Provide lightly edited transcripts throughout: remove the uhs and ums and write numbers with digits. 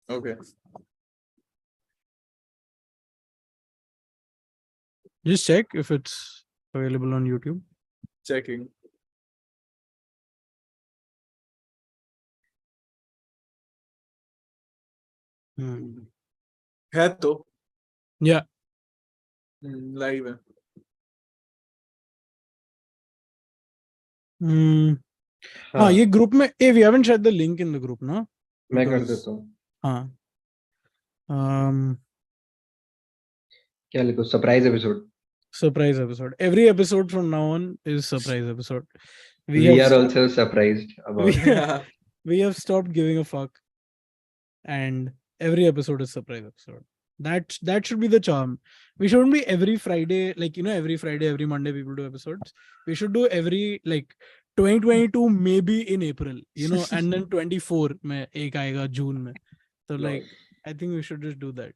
Okay. Just check if it's available on YouTube. Checking. है तो Yeah. Live है. हाँ ये ग्रुप में we haven't shared the link in the group ना. मैं कर देता हूँ. हाँ. क्या लिखो? Surprise episode. Surprise episode. Every episode from now on is surprise episode. We are also surprised about. We have stopped giving a fuck, and every episode is surprise episode. That should be the charm. We shouldn't be every Friday, like every Friday, every Monday people do episodes. We should do every 2022 maybe in April, and then 24 में एक आएगा June में. So I think we should just do that.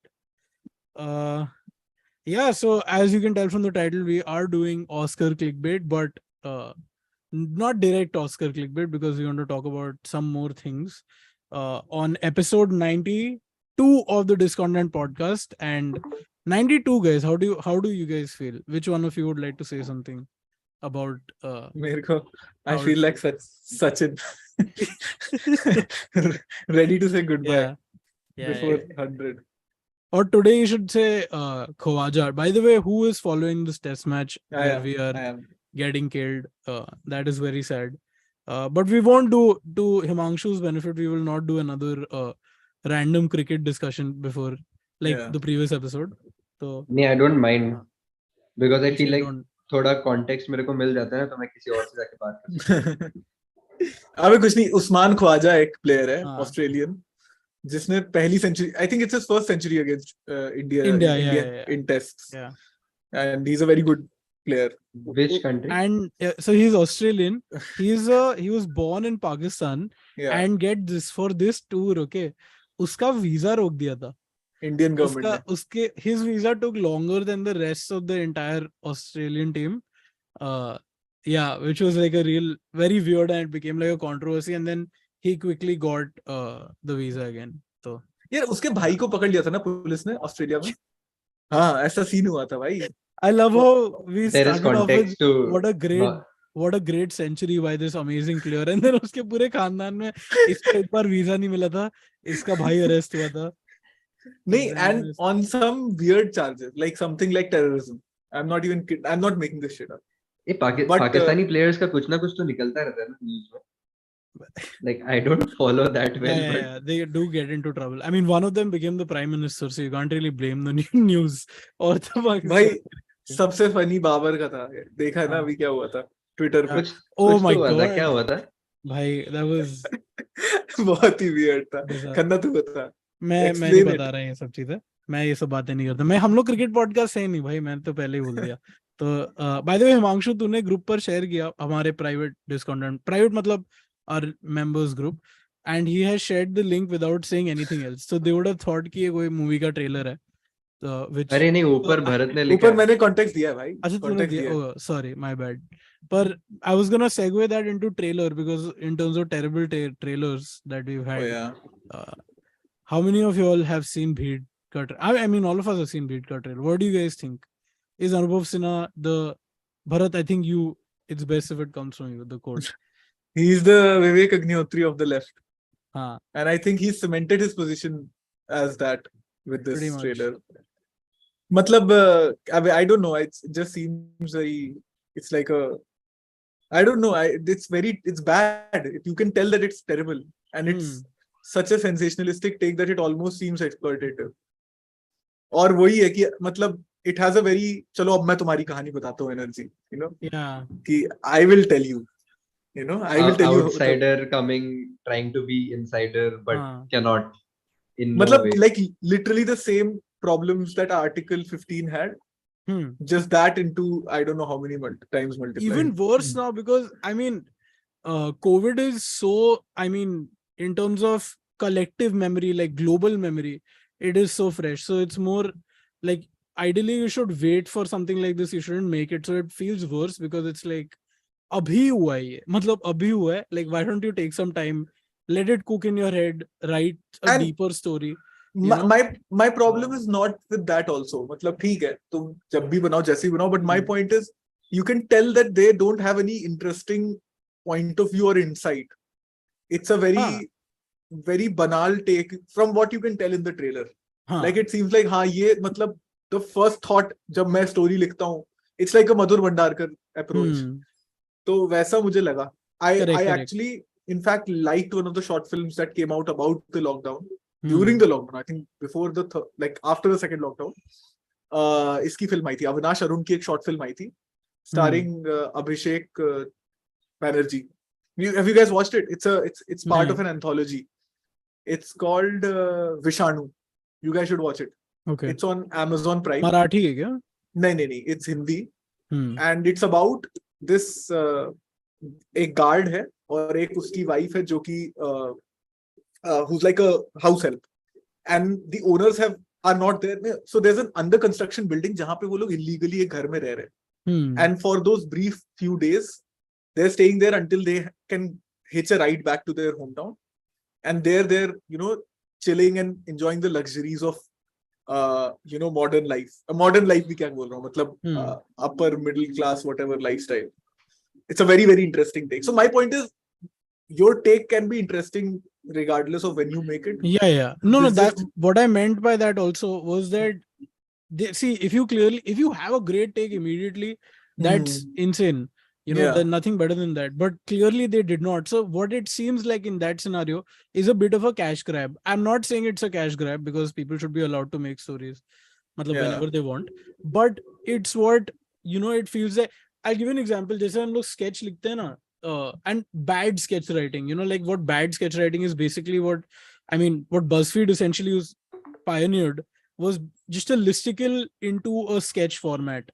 Yeah, so as you can tell from the title, we are doing Oscar clickbait, but not direct Oscar clickbait because we want to talk about some more things on episode 92 of the Discontent podcast. And 92, guys, how do you guys feel? Which one of you would like to say something about मेरे को I feel like Sachin ready to say goodbye before 100. Or today you should say Khawaja. By the way, who is following this test match where we are getting killed? That is very sad. But we won't do, to Himangshu's benefit, we will not do another random cricket discussion before the previous episode. So I don't mind because I feel like थोड़ा context मेरे को मिल जाता है ना, तो मैं किसी और से जाके बात कर. अबे कुछ नहीं. उस्मान ख्वाजा एक प्लेयर है ऑस्ट्रेलियन जिसने पहली century, I think it's his first century against India in tests. Yeah. And he's a very good player. Which country? And so he's Australian. He was born in Pakistan. And get this, for this tour, okay, उसका visa रोक दिया था. Indian government ने. His visa took longer than the rest of the entire Australian team. Which was like a real very weird, and it became like a controversy, and then he quickly got the visa again. तो यार उसके भाई को पकड़ लिया था ना police ने ऑस्ट्रेलिया में. हाँ ऐसा सीन हुआ था भाई. I love how we started off with to what a great century by this amazing player, and then उसके पूरे खानदान में इसको एक बार वीजा नहीं मिला था, इसका भाई अरेस्ट हुआ था. नहीं, and on some weird charges like something like terrorism. I'm not making this shit up. ये पाकिस्तानी players का कुछ ना कुछ तो निकलता रहता है ना न्यूज़ में. Like I don't follow that well. Yeah, they do get into trouble. I mean, one of them became the prime minister, so you can't really blame the news or the Pakistan. भाई सबसे funny Babar का था. देखा ना अभी क्या हुआ था ट्विटर पे. Oh my god, क्या हुआ था भाई? That was बहुत ही weird था. खन्ना तू बता. मैं नहीं बता रहा ये सब चीजें. मैं ये सब बातें नहीं करता. हम लोग क्रिकेट पॉडकास्ट है नहीं भाई. मैंने तो पहले ही बोल दिया. तो बाय द वे हिमांशु, तूने ग्रुप पर शेयर किया हमारे प्राइवेट डिस्काउंटेंट, प्राइवेट मतलब our members group, and he has shared the link without saying anything else, so they would have thought कि ये कोई मूवी का ट्रेलर है. which अरे नहीं, ऊपर भरत ने लिखा. ऊपर मैंने कॉन्टेक्स्ट दिया भाई. अच्छा तूने दिया. Oh sorry, my bad. But I was gonna segue that into trailer because in terms of terrible trailers that we've had, how many of you all have seen Bheed ka I mean all of us have seen Bheed ka trailer. What do you guys think? Is Anubhav Sinha the Bharat? I think it's best if it comes from you, the quote. He's the Vivek Agnihotri of the left. And I think he's cemented his position as that with this trailer. Matlab, I don't know. It just seems very. It's like a. I don't know. It's bad. You can tell that it's terrible, and it's such a sensationalistic take that it almost seems exploitative. और वही है कि मतलब it has a very चलो अब मैं तुम्हारी कहानी बताता हूँ energy, कि I will tell you. I will tell outsider coming, trying to be insider, but cannot. In no way. Like literally the same problems that Article 15 had, just that into I don't know how many times multiplied. Even worse now, because I mean, COVID is so. I mean, in terms of collective memory, like global memory, it is so fresh. So it's more like ideally you should wait for something like this. You shouldn't make it. So it feels worse because it's like. अभी हुआ है ये, मतलब अभी हुआ है. Like why don't you take some time let it cook in your head, write a And deeper story. You know? my problem is not with that also. मतलब ठीक है, तुम जब भी बनाओ जैसे भी बनाओ, but my point is you can tell that they don't have any interesting point of view or insight. It's a very banal take from what you can tell in the trailer. Like it seems like हाँ ये मतलब the first thought जब मैं story लिखता हूँ, it's like a Madhur Bhandarkar approach. तो वैसा मुझे लगा. I actually in fact liked one of the short films that came out about the lockdown. During the lockdown, I think before the like after the second lockdown, इसकी film आई थी, अविनाश अरुण की एक short film आई थी, starring Abhishek Banerjee. Have you guys watched it? It's part of an anthology. It's called Vishanu. You guys should watch it. Okay. It's on Amazon Prime. Marathi है क्या? नहीं, it's Hindi. And it's about this एक guard है और एक उसकी wife है जो कि who's like a house help, and the owners are not there. So there's an under construction building जहाँ पे वो लोग illegally एक घर में रह रहे हैं. And for those brief few days, they're staying there until they can hitch a ride back to their hometown. And they're chilling and enjoying the luxuries of modern life. A modern life भी क्या बोल रहा हूँ, मतलब upper middle class whatever lifestyle. It's a very, very interesting take. So my point is, your take can be interesting regardless of when you make it. Yeah. No, that what I meant by that also was that see, if you have a great take immediately, that's insane. There's nothing better than that. But clearly they did not. So what it seems like in that scenario is a bit of a cash grab. I'm not saying it's a cash grab because people should be allowed to make stories whenever they want. But it's what, it feels like. I'll give you an example. जैसे हम लोग sketch लिखते हैं ना, and bad sketch writing, like what bad sketch writing is basically what BuzzFeed essentially was pioneered was just a listicle into a sketch format,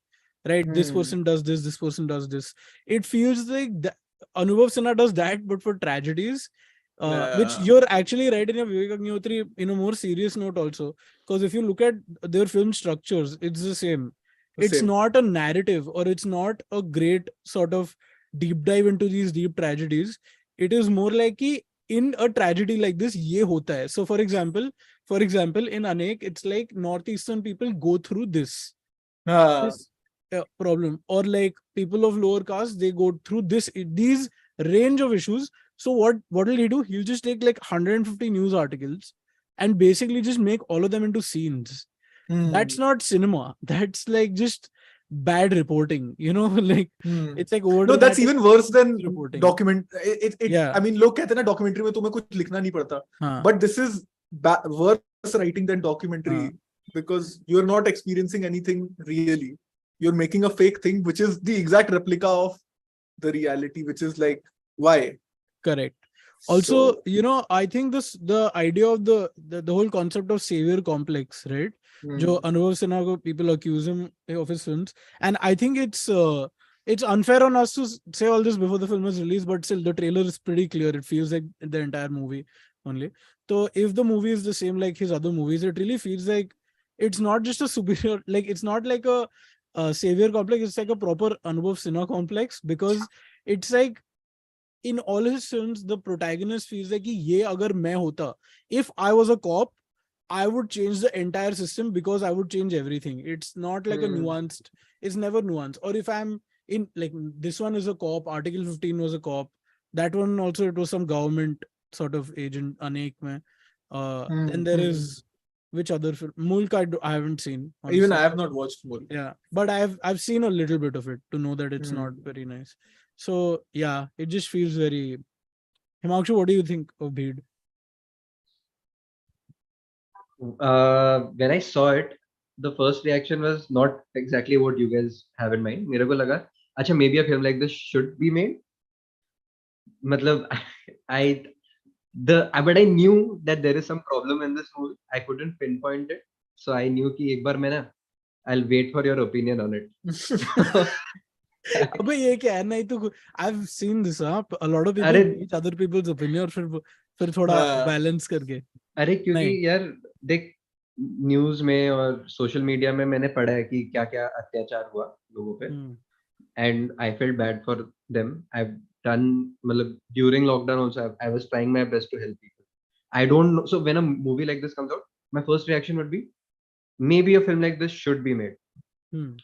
right? This person does this person does this. It feels like Anubhav Sinha does that, but for tragedies, which you're actually right in your Vivek Agnihotri in a more serious note also, because if you look at their film structures, it's the same. It's not a narrative, or it's not a great sort of deep dive into these deep tragedies. It is more like in a tragedy like this, ye hota hai. So for example, in Anek, it's like northeastern people go through this problem, or like people of lower caste, they go through these range of issues. So what will he do? He'll just take like 150 news articles and basically just make all of them into scenes. That's not cinema. That's like just bad reporting, like it's like over. No, that's even worse than reporting. Document. I mean, लोग कहते हैं ना documentary में तुम्हें कुछ लिखना नहीं पड़ता. But this is worse writing than documentary because you're not experiencing anything really. You're making a fake thing, which is the exact replica of the reality, which is like, why? Correct. Also, I think the idea of the whole concept of savior complex, right? Jo Anubhav Sinha ko people accuse him of his films, and I think it's unfair on us to say all this before the film is released, but still the trailer is pretty clear. It feels like the entire movie only. So if the movie is the same like his other movies, it really feels like it's not just a superior, like it's not like a savior complex. It's like a proper Anubhav Sinha complex, because it's like in all his films, the protagonist feels like ye agar main hota, if I was a cop, I would change the entire system because I would change everything. It's not like a nuanced, it's never nuanced. Or if I'm in, like, this one is a cop, Article 15 was a cop. That one also, it was some government sort of agent, Anek mein. Then there is, which other film? Mulk I haven't seen. Honestly. Even I have not watched Mulk. Yeah, but I've seen a little bit of it to know that it's not very nice. So yeah, it just feels very... Himanshu, what do you think of Bheed? When I saw it, the first reaction was not exactly what you guys have in mind. मेरे को लगा, अच्छा, maybe a film like this should be made. मतलब, but I knew that there is some problem in this movie. I couldn't pinpoint it, so I knew कि एक बार मैं ना, I'll wait for your opinion on it. अबे ये क्या है, नहीं तो I've seen this, a lot of people reach other people's opinion फिर थोड़ा balance करके. अरे क्योंकि यार देख, न्यूज में और सोशल मीडिया में मैंने पढ़ा है कि क्या क्या अत्याचार हुआ लोगों पे, and I felt bad for them. I done. During lockdown also, I was trying my best to help people. I don't know. So when a movie like this comes out, my first reaction would be maybe a film like this should be made.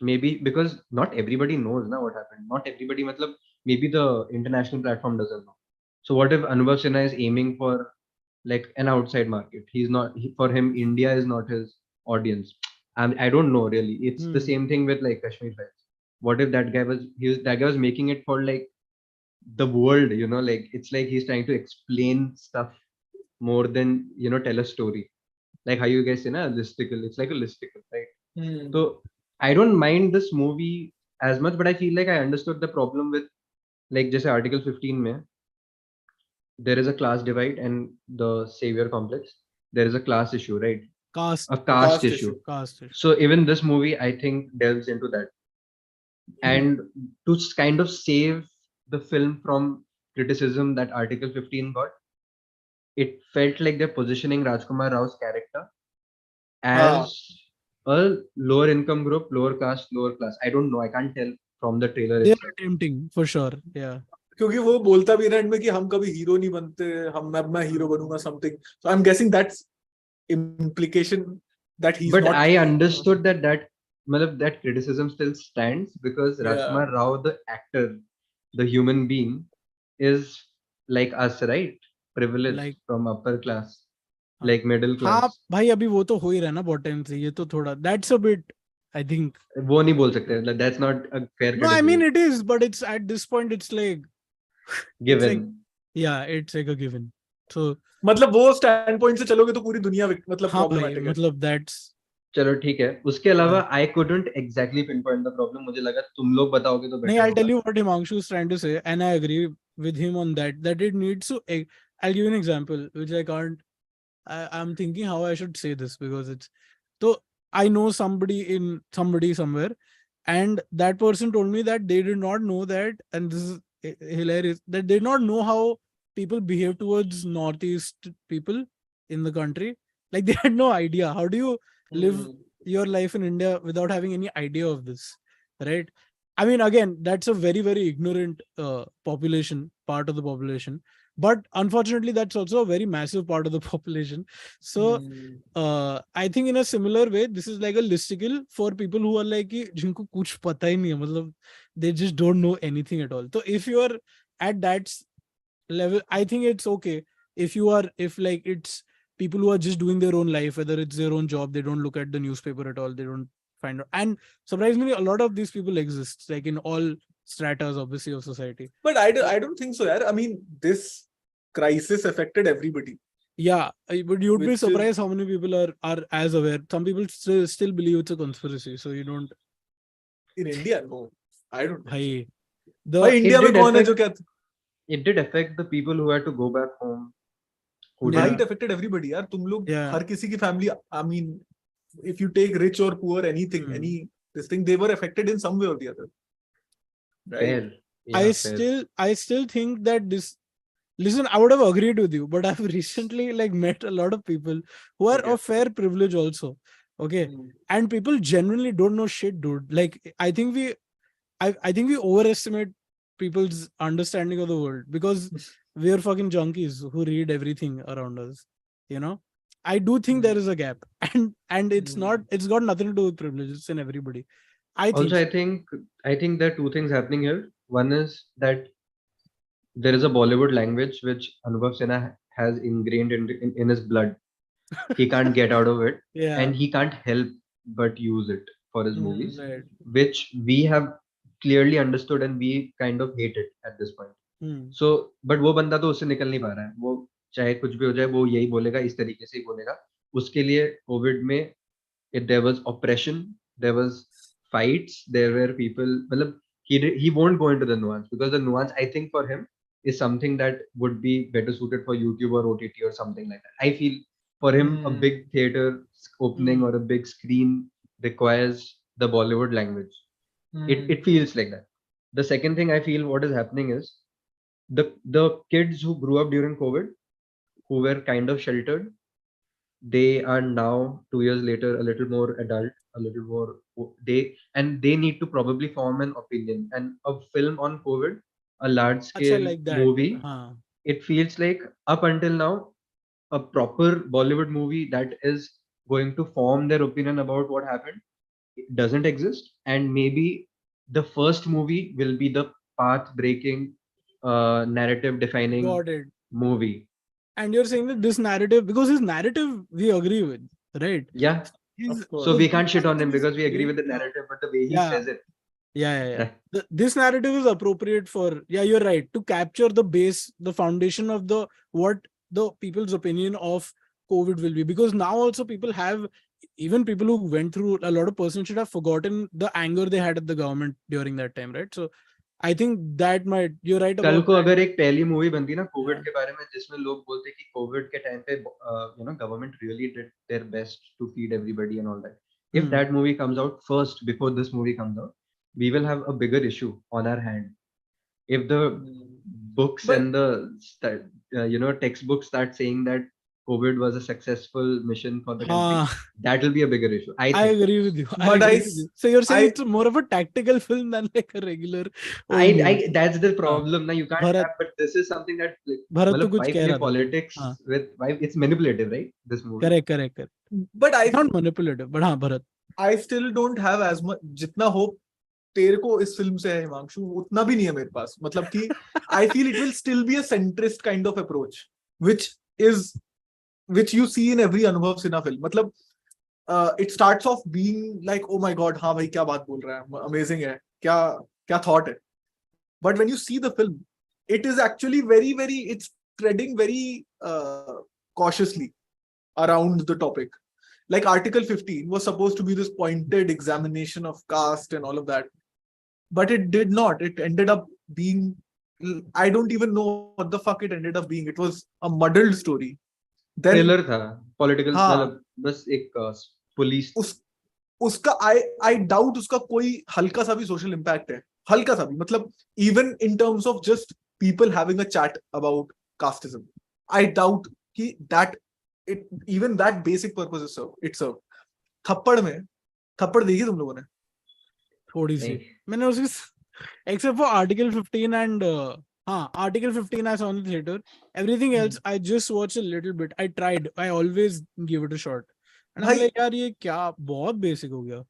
Maybe because not everybody knows now what happened. Not everybody, maybe the international platform doesn't know. So what if Anubhav Sinha is aiming for like an outside market? He's not. For him, India is not his audience. And I don't know really. It's the same thing with like Kashmir Files. What if that guy was making it for like the world? Like it's like he's trying to explain stuff more than tell a story. Like how you guys say, na listicle. It's like a listicle, right? So I don't mind this movie as much, but I feel like I understood the problem with like just Article 15 mein, there is a class divide and the savior complex. There is a class issue, right? A caste issue. So even this movie, I think, delves into that. And to kind of save the film from criticism that Article 15 got, it felt like they're positioning Rajkumar Rao's character as a lower income group, lower caste, lower class. I don't know. I can't tell from the trailer. They're attempting for sure. Yeah. क्योंकि वो बोलता भी and में कि हम कभी hero नहीं बनते, मैं हीरो बनूंगा something. So I am guessing that's implication that he's but not. I understood that that criticism still stands because Rajkumar Rao, the actor, the human being, is like us, right? Privileged, like, from upper class, like middle class. हाँ भाई अभी वो तो हो ही रहा है ना बहुत टाइम से. ये तो थोड़ा that's a bit, I think. वो नहीं बोल सकते. Like, that's not a fair criticism. No, I mean it is, but it's at this point it's like given. It's like, yeah, it's like a given. So मतलब वो stand point से चलोगे तो पूरी दुनिया मतलब हाँ भाई, प्रॉब्लमेटिक है. मतलब that's. चलो ठीक है. उसके अलावा I couldn't exactly pinpoint the problem. मुझे लगा तुम लोग बताओगे तो better. नहीं, I'll tell you what Himanshu is trying to say, and I agree with him on that. That it needs to. I'll give you an example, which I can't. I'm thinking how I should say this because it's. So I know somebody somewhere, and that person told me that they did not know that, and this is hilarious, that they did not know how people behave towards Northeast people in the country. Like they had no idea. How do you live your life in India without having any idea of this, right? I mean, again, that's a very, very ignorant part of the population. But unfortunately, that's also a very massive part of the population. So I think in a similar way, this is like a listicle for people who are like, jinko kuch pata hi nahi hai, matlab, they just don't know anything at all. So if you are at that level, I think it's okay. If like it's people who are just doing their own life, whether it's their own job, they don't look at the newspaper at all, they don't find out. And surprisingly, a lot of these people exist, like in all stratas, obviously, of society. But I don't think so, yaar. I mean, this crisis affected everybody. Yeah, but you'd be surprised how many people are as aware. Some people still believe it's a conspiracy, so you don't. In India, no, I don't. Hey, India mein kaun hai jo kya? It did affect the people who had to go back home. Yeah, it affected everybody, yaar. तुम लोग हर किसी की family. I mean, if you take rich or poor, anything, this thing, they were affected in some way or the other. Right? Yeah, I still think that this. Listen, I would have agreed with you, but I've recently like met a lot of people who are of fair privilege also. Okay, and people genuinely don't know shit, dude. Like I think we overestimate people's understanding of the world because we are fucking junkies who read everything around us. You know, I do think there is a gap, and it's got nothing to do with privilege. It's in everybody. I think there are two things happening here. One is that there is a Bollywood language which Anubhav Sinha has ingrained in his blood. He can't get out of it, and he can't help but use it for his movies, which we have clearly understood and we kind of hate it at this point. So, but वो बंदा तो उससे निकल नहीं पा रहा है. वो चाहे कुछ भी हो जाए, वो यही बोलेगा, इस तरीके से ही बोलेगा. उसके लिए कोविड में there was oppression, there was fights, there were people. मतलब he won't go into the nuance because the nuance, I think, for him is something that would be better suited for YouTube or OTT or something like that. I feel for him, a big theater opening or a big screen requires the Bollywood language. It feels like that. The second thing I feel what is happening is the kids who grew up during COVID, who were kind of sheltered, they are now 2 years later a little more adult, a little more they need to probably form an opinion. And a film on COVID, a large Acha scale like that. movie, Haan. it feels like up until now, a proper Bollywood movie that is going to form their opinion about what happened doesn't exist. And maybe the first movie will be the path breaking, narrative defining Got it. movie. And you're saying that this narrative, because his narrative we agree with, right? Yeah. His, course. So the we can't shit on him narrative is because we agree great. with the narrative, but the way he Yeah. says it. Yeah. This narrative is appropriate for, you're right, to capture the base, the foundation of the what the people's opinion of COVID will be. Because now also people have, even people who went through a lot of person should have forgotten the anger they had at the government during that time, right? So I think that might, you're right कल about को that. अगर एक पहली movie बनती ना Covid हाँ. के बारे में जिसमें लोग बोलते कि कोविड के टाइम पे government really did their best to feed everybody and all that if that movie comes out first before this movie comes out, we will have a bigger issue on our hand. If the books But- and the textbooks start saying that COVID was a successful mission for the country, that will be a bigger issue. I I think. agree with you. I But agree I with you. So you're saying I- it's more of a tactical film than like a regular. I that's the problem. Now you can't Bharat- have, but this is something that like, Bharat तो मतलब कुछ why कह play रहा था. politics हाँ. with why it's manipulative, right? This movie. Correct. but I It's not manipulative, but हाँ Bharat. I still don't have as much जितना hope तेरे को इस फिल्म से है हिमांशु उतना भी नहीं है मेरे पास मतलब कि I feel it will still be a centrist kind of approach which you see in every अनुभव सिन्हा film मतलब it starts off being like oh my god हाँ भाई क्या बात बोल रहा है amazing है क्या thought है but when you see the film it is actually very it's treading very cautiously around the topic. Like Article 15 was supposed to be this pointed examination of caste and all of that. But it did not. It ended up being, I don't even know what the fuck it ended up being. It was a muddled story. Then Thriller था, political हाँ, मतलब बस एक police. उसका I doubt उसका कोई हल्का सा भी social impact है. हल्का सा भी मतलब even in terms of just people having a chat about casteism. I doubt कि even that basic purpose is served. It served. थप्पड़ देखी तुम लोगों ने? थोड़ी सी मैंने उसकी except for Article 15 and Article 15 I saw in the theater. Everything else I just watched a little bit. I tried. I always give it a shot. And I'm like यार ये क्या बहुत basic हो गया.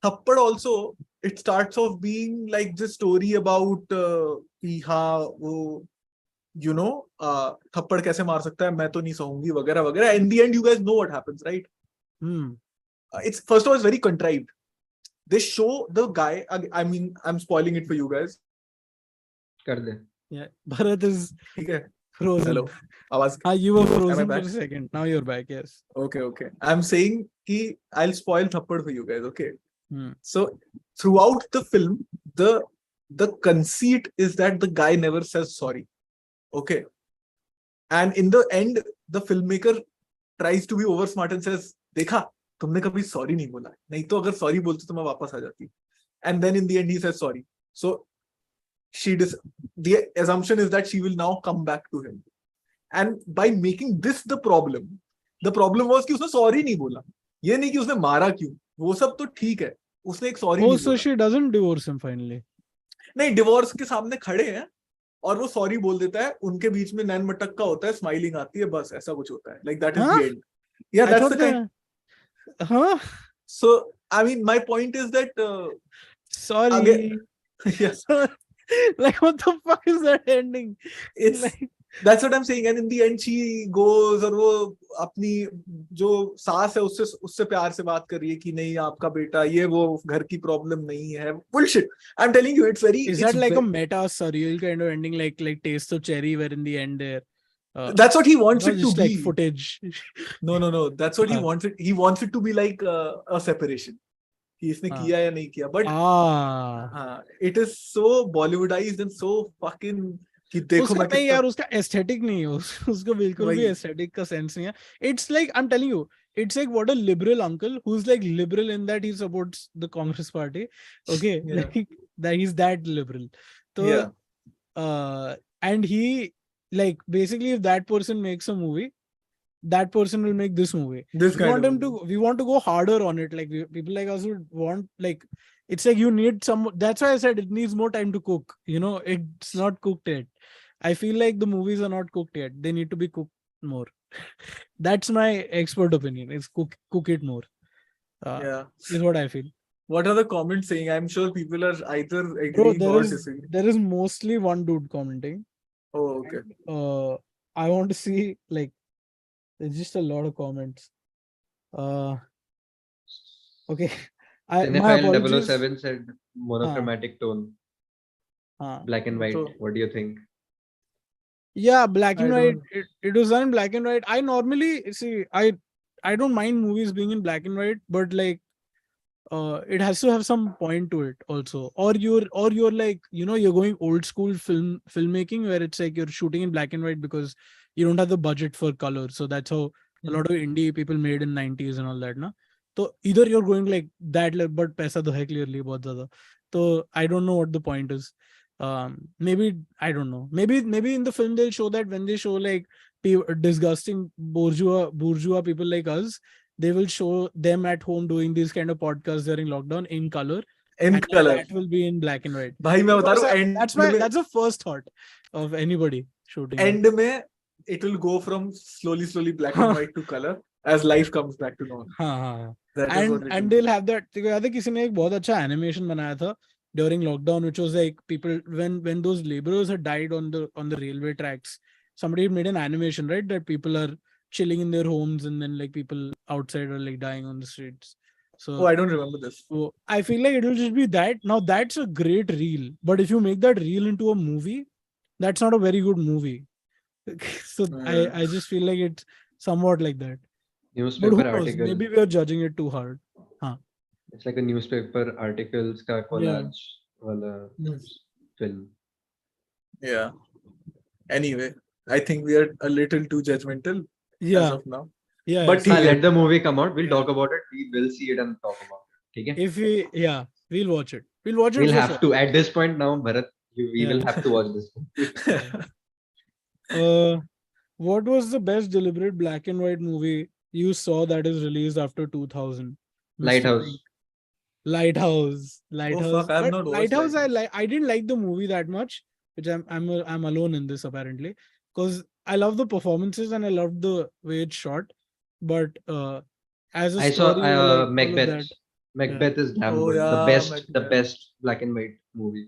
थप्पड़ also it starts off being like the story about कि हाँ वो you know थप्पड़ कैसे मार सकता है मैं तो नहीं सहूंगी वगैरह वगैरह. In the end you guys know what happens, right? It's first of all it's very contrived. They show the guy. I mean, I'm spoiling it for you guys. कर दे. Yeah, Bharat is frozen. Hello. आवाज. You were frozen for a second. Now you're back. Yes. Okay. I'm saying कि I'll spoil थप्पड़ for you guys. Okay. So throughout the film, the conceit is that the guy never says sorry. Okay. And in the end, the filmmaker tries to be over smart and says, देखा तुमने कभी sorry नहीं बोला नहीं तो अगर sorry बोलते तो मैं वापस आ जाती. And then in the end he says sorry. So the assumption is that she will now come back to him. And by making this the problem was कि उसने सॉरी नहीं बोला. ये नहीं कि उसने मारा क्यों, वो सब तो ठीक है, उसने एक सॉरी नहीं बोला. So she doesn't divorce him finally. नहीं, डिवोर्स के सामने खड़े हैं और वो सॉरी बोल देता है, उनके बीच में नैन मटक्का होता है, स्माइलिंग आती है, बस ऐसा कुछ होता है. Like that is the end. Yeah, that's the kind. So I mean, my point is that sorry. Again, yes. Like what the fuck is that ending? It's like, that's what I'm saying. And in the end, she goes और वो अपनी जो सास है उससे प्यार से बात कर रही है कि नहीं आपका बेटा ये वो घर की प्रॉब्लम नहीं है. Bullshit. I'm telling you, it's very. Is that like a meta surreal kind of ending, like Taste of Cherry, where in the end there? That's what he wants it to just be. Like footage. No. That's what he wants it. He wants it to be like a separation. कि इसने किया या नहीं किया. But it is so Bollywoodized and so fucking कि देखो मैं नहीं यार उसका aesthetic नहीं है, उसको बिल्कुल भी aesthetic का sense नहीं है. It's like I'm telling you, it's like what a liberal uncle who's like liberal in that he supports the Congress party. Okay, like that he's that liberal. So and he like basically if that person makes a movie, that person will make this movie. This We kind want of him to. We want to go harder on it. Like people like us would want like. It's like you need some. That's why I said it needs more time to cook. You know, it's not cooked yet. I feel like the movies are not cooked yet. They need to be cooked more. That's my expert opinion. Is cook it more. Yeah. Is what I feel. What are the comments saying? I'm sure people are either Bro, agreeing or disagreeing. there is mostly one dude commenting. Oh, okay. I want to see like there's just a lot of comments. Okay. My Cinephile apologies. 007 said monochromatic tone, black and white. So- What do you think? Yeah, black and I white. don't- It was done in black and white. I normally see I don't mind movies being in black and white, but like it has to have some point to it also. Or you're like, you know, you're going old school filmmaking where it's like you're shooting in black and white because you don't have the budget for color. So that's how a lot of indie people made in 90s and all that, na? So either you're going like that, but paisa to hai clearly bahut zyada. So I don't know what the point is. Maybe I don't know. Maybe in the film they'll show that when they show like disgusting bourgeois people like us, they will show them at home doing these kind of podcasts during lockdown in color. In and color. that will be in black and white. भाई मैं बता रहा हूँ, That's the first thought of anybody shooting. End में it will go from slowly black and white to color as life comes back to normal. हाँ. That is what it And will they'll have that. देखो याद है किसी ने एक बहुत अच्छा animation बनाया था during lockdown, which was like people when those laborers had died on the railway tracks, somebody made an animation, right, that people are chilling in their homes and then like people outside are like dying on the streets. So Oh, I don't remember this. So I feel like it'll just be that. Now that's a great reel, but if you make that reel into a movie, that's not a very good movie. So I just feel like it's somewhat like that. Newspaper But who knows? article. Maybe we are judging it too hard. It's like a newspaper articles ka collage wala film. Yeah. Anyway, I think we are a little too judgmental as Yeah. of now. Yeah. But yeah. Let the movie come out. We'll talk about it. We will see it and talk about it. Okay? If we'll watch it. We'll watch it. We'll for have sure. to. At this point now, Bharat, we Yeah. will have to watch this. What was the best deliberate black and white movie you saw that is released after 2000? Lighthouse. Lighthouse. Oh, fuck, I have But not watched Lighthouse, Lighthouse. I didn't like the movie that much, which I'm alone in this apparently, because I love the performances and I love the way it's shot, but as a I saw story, all of Macbeth. that, Macbeth is damn Oh, good. yeah, The Macbeth. best black and white movie.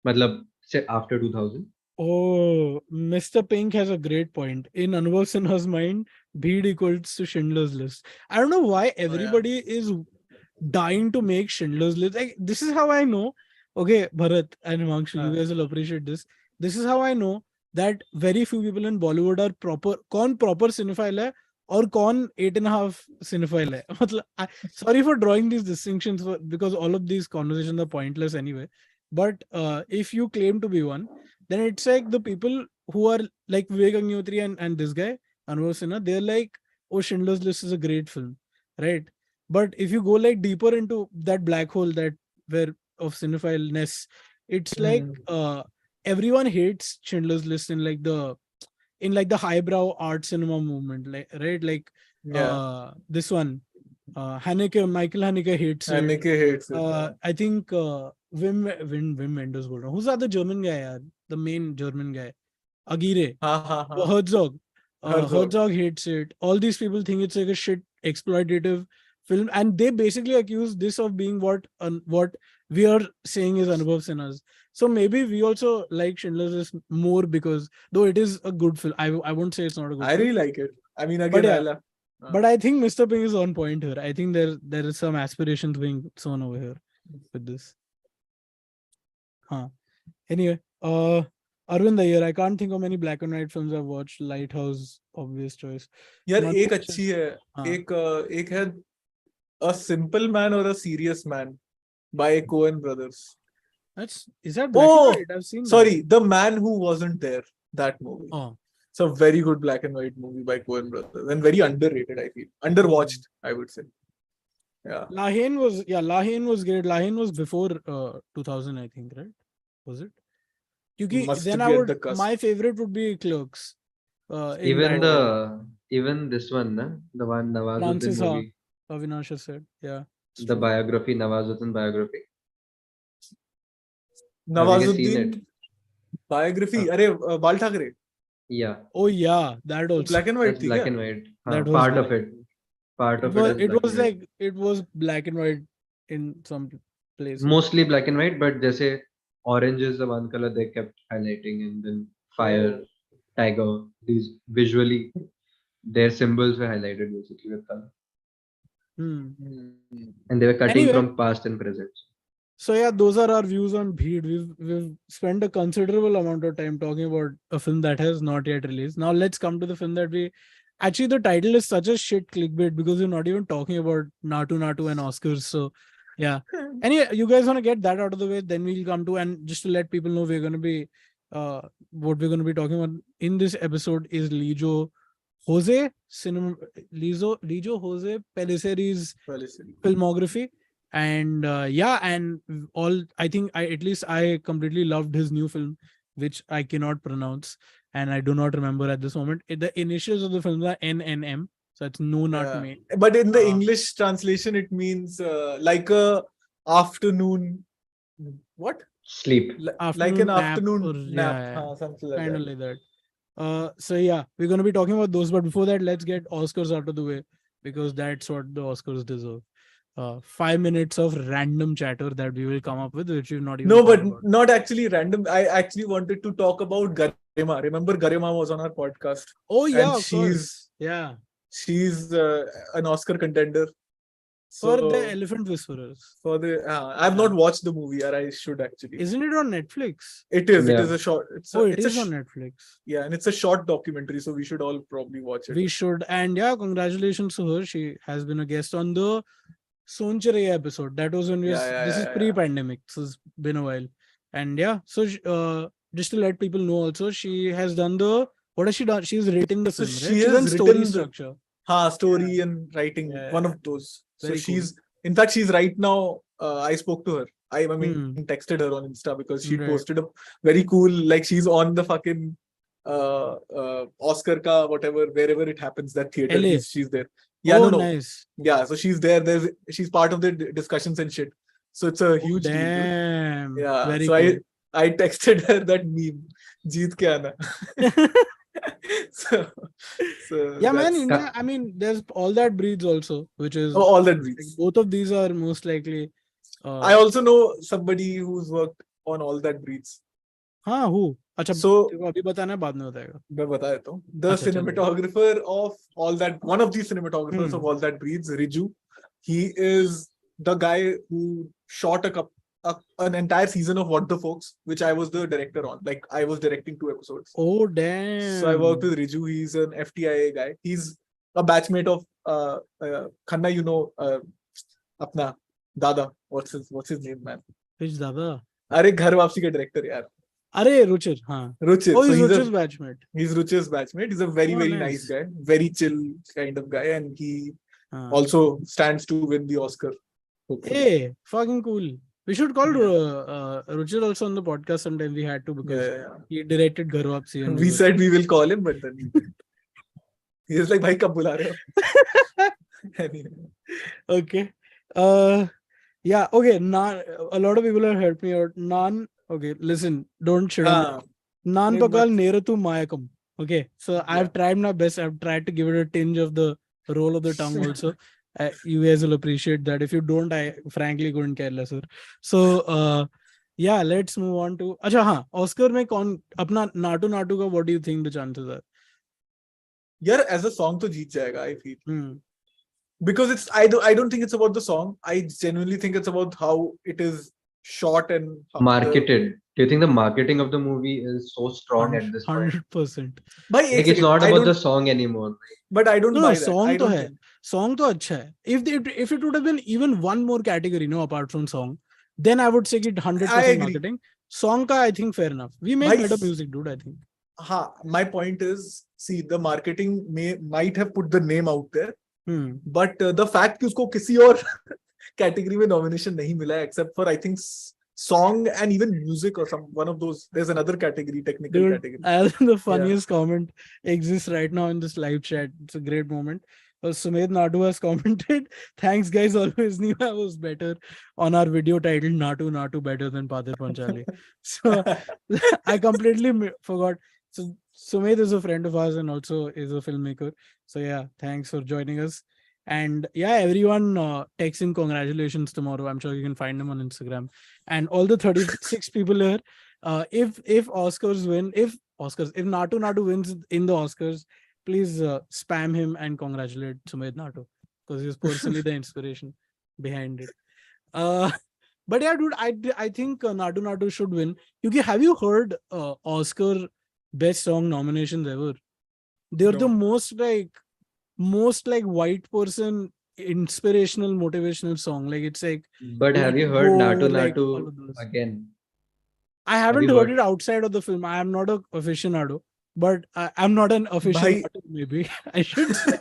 Matlab, say after 2000. Oh, Mr. Pink has a great point. In Anubhav Sinha's mind, Bheed equals to Schindler's List. I don't know why everybody is dying to make Schindler's List. Like, this is how I know. Okay, Bharat and Himanshu, you guys will appreciate this. This is how I know that very few people in Bollywood are proper cinephile hai or कौन 8.5 cinephile hai. मतलब, sorry for drawing these distinctions because all of these conversations are pointless anyway. But if you claim to be one, then it's like the people who are like Vivek Agnihotri and this guy, Anubhav Sinha, they're like, oh, Schindler's List is a great film, right? But if you go like deeper into that black hole that where of cinephileness, it's like everyone hates Schindler's List in like the highbrow art cinema movement, like right, like this one, Michael Haneke hates it. Haneke hates it. I think Wim Wenders बोल रहा हूँ. Who's the other German guy, yaar? The main German guy, Aguirre. Herzog. Herzog hates it. All these people think it's like a shit exploitative film, and they basically accuse this of being what we are saying is Anubhav Sinha's. So maybe we also like Schindler's List more because though it is a good film, I won't say it's not a good I film. really like it. I mean, again, But I think Mr. Ping is on point here. I think there is some aspirations being sown over here with this. Anyway, Arvind Iyer, I can't think of many black and white films I've watched. Lighthouse, obvious choice. यार एक अच्छी है, एक है A Simple Man or a Serious Man by Coen Brothers. Is that black and white? I've seen sorry, The Man Who Wasn't There, that movie. Oh. It's a very good black and white movie by Coen Brothers and very underrated, I feel. Underwatched, I would say. Yeah. Lahane was great. Lahane was before 2000, I think, right? Was it? Must then be I at would the cusp. my favorite would be Clerks. Even Even this one, na? The one Nawazuddin Francis Ha, movie, Avinash has said. Yeah. it's the true. biography, Nawazuddin biography. Have you guys seen it? Nawazuddin biography. अरे बाल Thackeray. Yeah, Oh yeah, that वो also. black and white that's थी black क्या? and white. That was Part black of it. and white. Part It of it was is it black was and white. like it was black and white in some places. Mostly black and white, but जैसे orange is the one color they kept highlighting, and then fire, tiger, these visually their symbols were highlighted basically with color, Hmm. and they were cutting Anyway, from past and present. so yeah, those are our views on Bheed. We've spent a considerable amount of time talking about a film that has not yet released. Now let's come to the film that we actually, the title is such a shit clickbait because we're not even talking about Natu and Oscars. So yeah. Anyway, you guys want to get that out of the way, then we'll come to, and just to let people know, we're going to be what we're going to be talking about in this episode is Lijo Jose Pelliceri's filmography. And and all, I think at least I completely loved his new film, which I cannot pronounce and I do not remember at this moment. The initials of the film are NNM, so it's no, not me. But in the English translation, it means like a afternoon. What? Sleep. Like an nap afternoon or, nap, something like kind that. of like that. So yeah, we're going to be talking about those, but before that, let's get Oscars out of the way because that's what the Oscars deserve. 5 minutes of random chatter that we will come up with, which we've not even No, but thought about. not actually random. I actually wanted to talk about Garima. Remember, Garima was on our podcast. Oh yeah, and of course. Yeah, she's an Oscar contender. for So the Elephant Whisperers. for the I've not watched the movie, or I should actually. Isn't it on Netflix? It is. Yeah. It is a short. It is on Netflix. Yeah, and it's a short documentary, so we should all probably watch it. We should. And yeah, congratulations to her. She has been a guest on the Sonchare episode. That was when we this is pre-pandemic, so it's been a while. And yeah, so just to let people know also, she has done the, what has she done? She's written the film, right? She's done story structure. Story and writing, one of those. Very so she's in fact she's right now, I spoke to her. I mean texted her on Insta because she posted a very cool, like she's on the fucking Oscar ka whatever, wherever it happens, that theater, LA. she's there. Yeah, no. Nice. Yeah, so she's there. She's part of the discussions and shit. So it's a huge deal. Damn. Yeah. Very so cool. I texted her that meme. Jeet ke aana. so yeah, man. India, I mean, there's All That Breathes also, which is All That Breathes. Both of these are most likely. I also know somebody who's worked on All That Breathes. हाँ, who? अच्छा, so अभी बताना है, बाद में बताएगा. मैं बता देता हूँ. The cinematographer of All That, one of the cinematographers of All That Breathes, Riju. He is the guy who shot an entire season of What the Folks, which I was the director on. Like I was directing 2 episodes. Oh damn! So I worked with Riju. He's an FTIA guy. He's a batchmate of Khanna. You know, अपना Dada. What's his name, man? Which Dada? अरे घर वापसी के director यार. अरे Ruchir, हाँ. Ruchir. Oh, he's Ruchir's batchmate. He's Ruchir's batchmate. He's a very nice guy, very chill kind of guy, and he also stands to win the Oscar. Hopefully. Hey, fucking cool. We should call Ruchir also on the podcast sometime. We had to because he directed Ghar Wapsi. We said we will call him, but then he was like, "Bhai, kab bula rahe ho?" Anyway. Okay. Yeah. Okay. A lot of people have helped me out. Okay. Listen. Don't shit on me. Nan pakal neratu mayakam. Okay. So I've tried my best. I've tried to give it a tinge of the roll of the tongue also. You guys will appreciate that. If you don't, I frankly couldn't care lesser. So yeah, let's move on to Oscar mein kaun apna Natu ka, what do you think the chances are? Yeah, as a song to jeet jayega, I feel. Because I don't think it's about the song. I genuinely think it's about how it is shot and marketed. Do you think the marketing of the movie is so strong at this point? 100%. Like it's not about the song anymore. But I don't buy that. Song to hai. Song to अच्छा है. If it would have been even one more category, apart from song, then I would say it 100% marketing. Song ka, I think fair enough. We make better music, dude. I think. My point is, see, the marketing might have put the name out there, but the fact कि उसको किसी और category में nomination नहीं मिला except for I think song and even music or one of those. There's another category, technical Dude, category. the funniest comment exists right now in this live chat. It's a great moment. Sumedh Nadu has commented, thanks guys, always knew I was better on our video titled Natu better than PATHER PANCHALI. So I completely forgot. So Sumedh is a friend of ours and also is a filmmaker. So yeah, thanks for joining us. And yeah, everyone text in congratulations tomorrow. I'm sure you can find them on Instagram. And all the 36 people here, if Oscars win, if Natu wins in the Oscars, please spam him and congratulate Sumedh Natu because he's personally the inspiration behind it. But yeah, dude, I think Natu should win. Have you heard Oscar best song nominations ever? They're the most like white person inspirational motivational song. Like it's like. But have you heard Natu like, Natu again? I haven't heard it outside of the film. I am not an aficionado, but I'm not an official. Maybe I should say.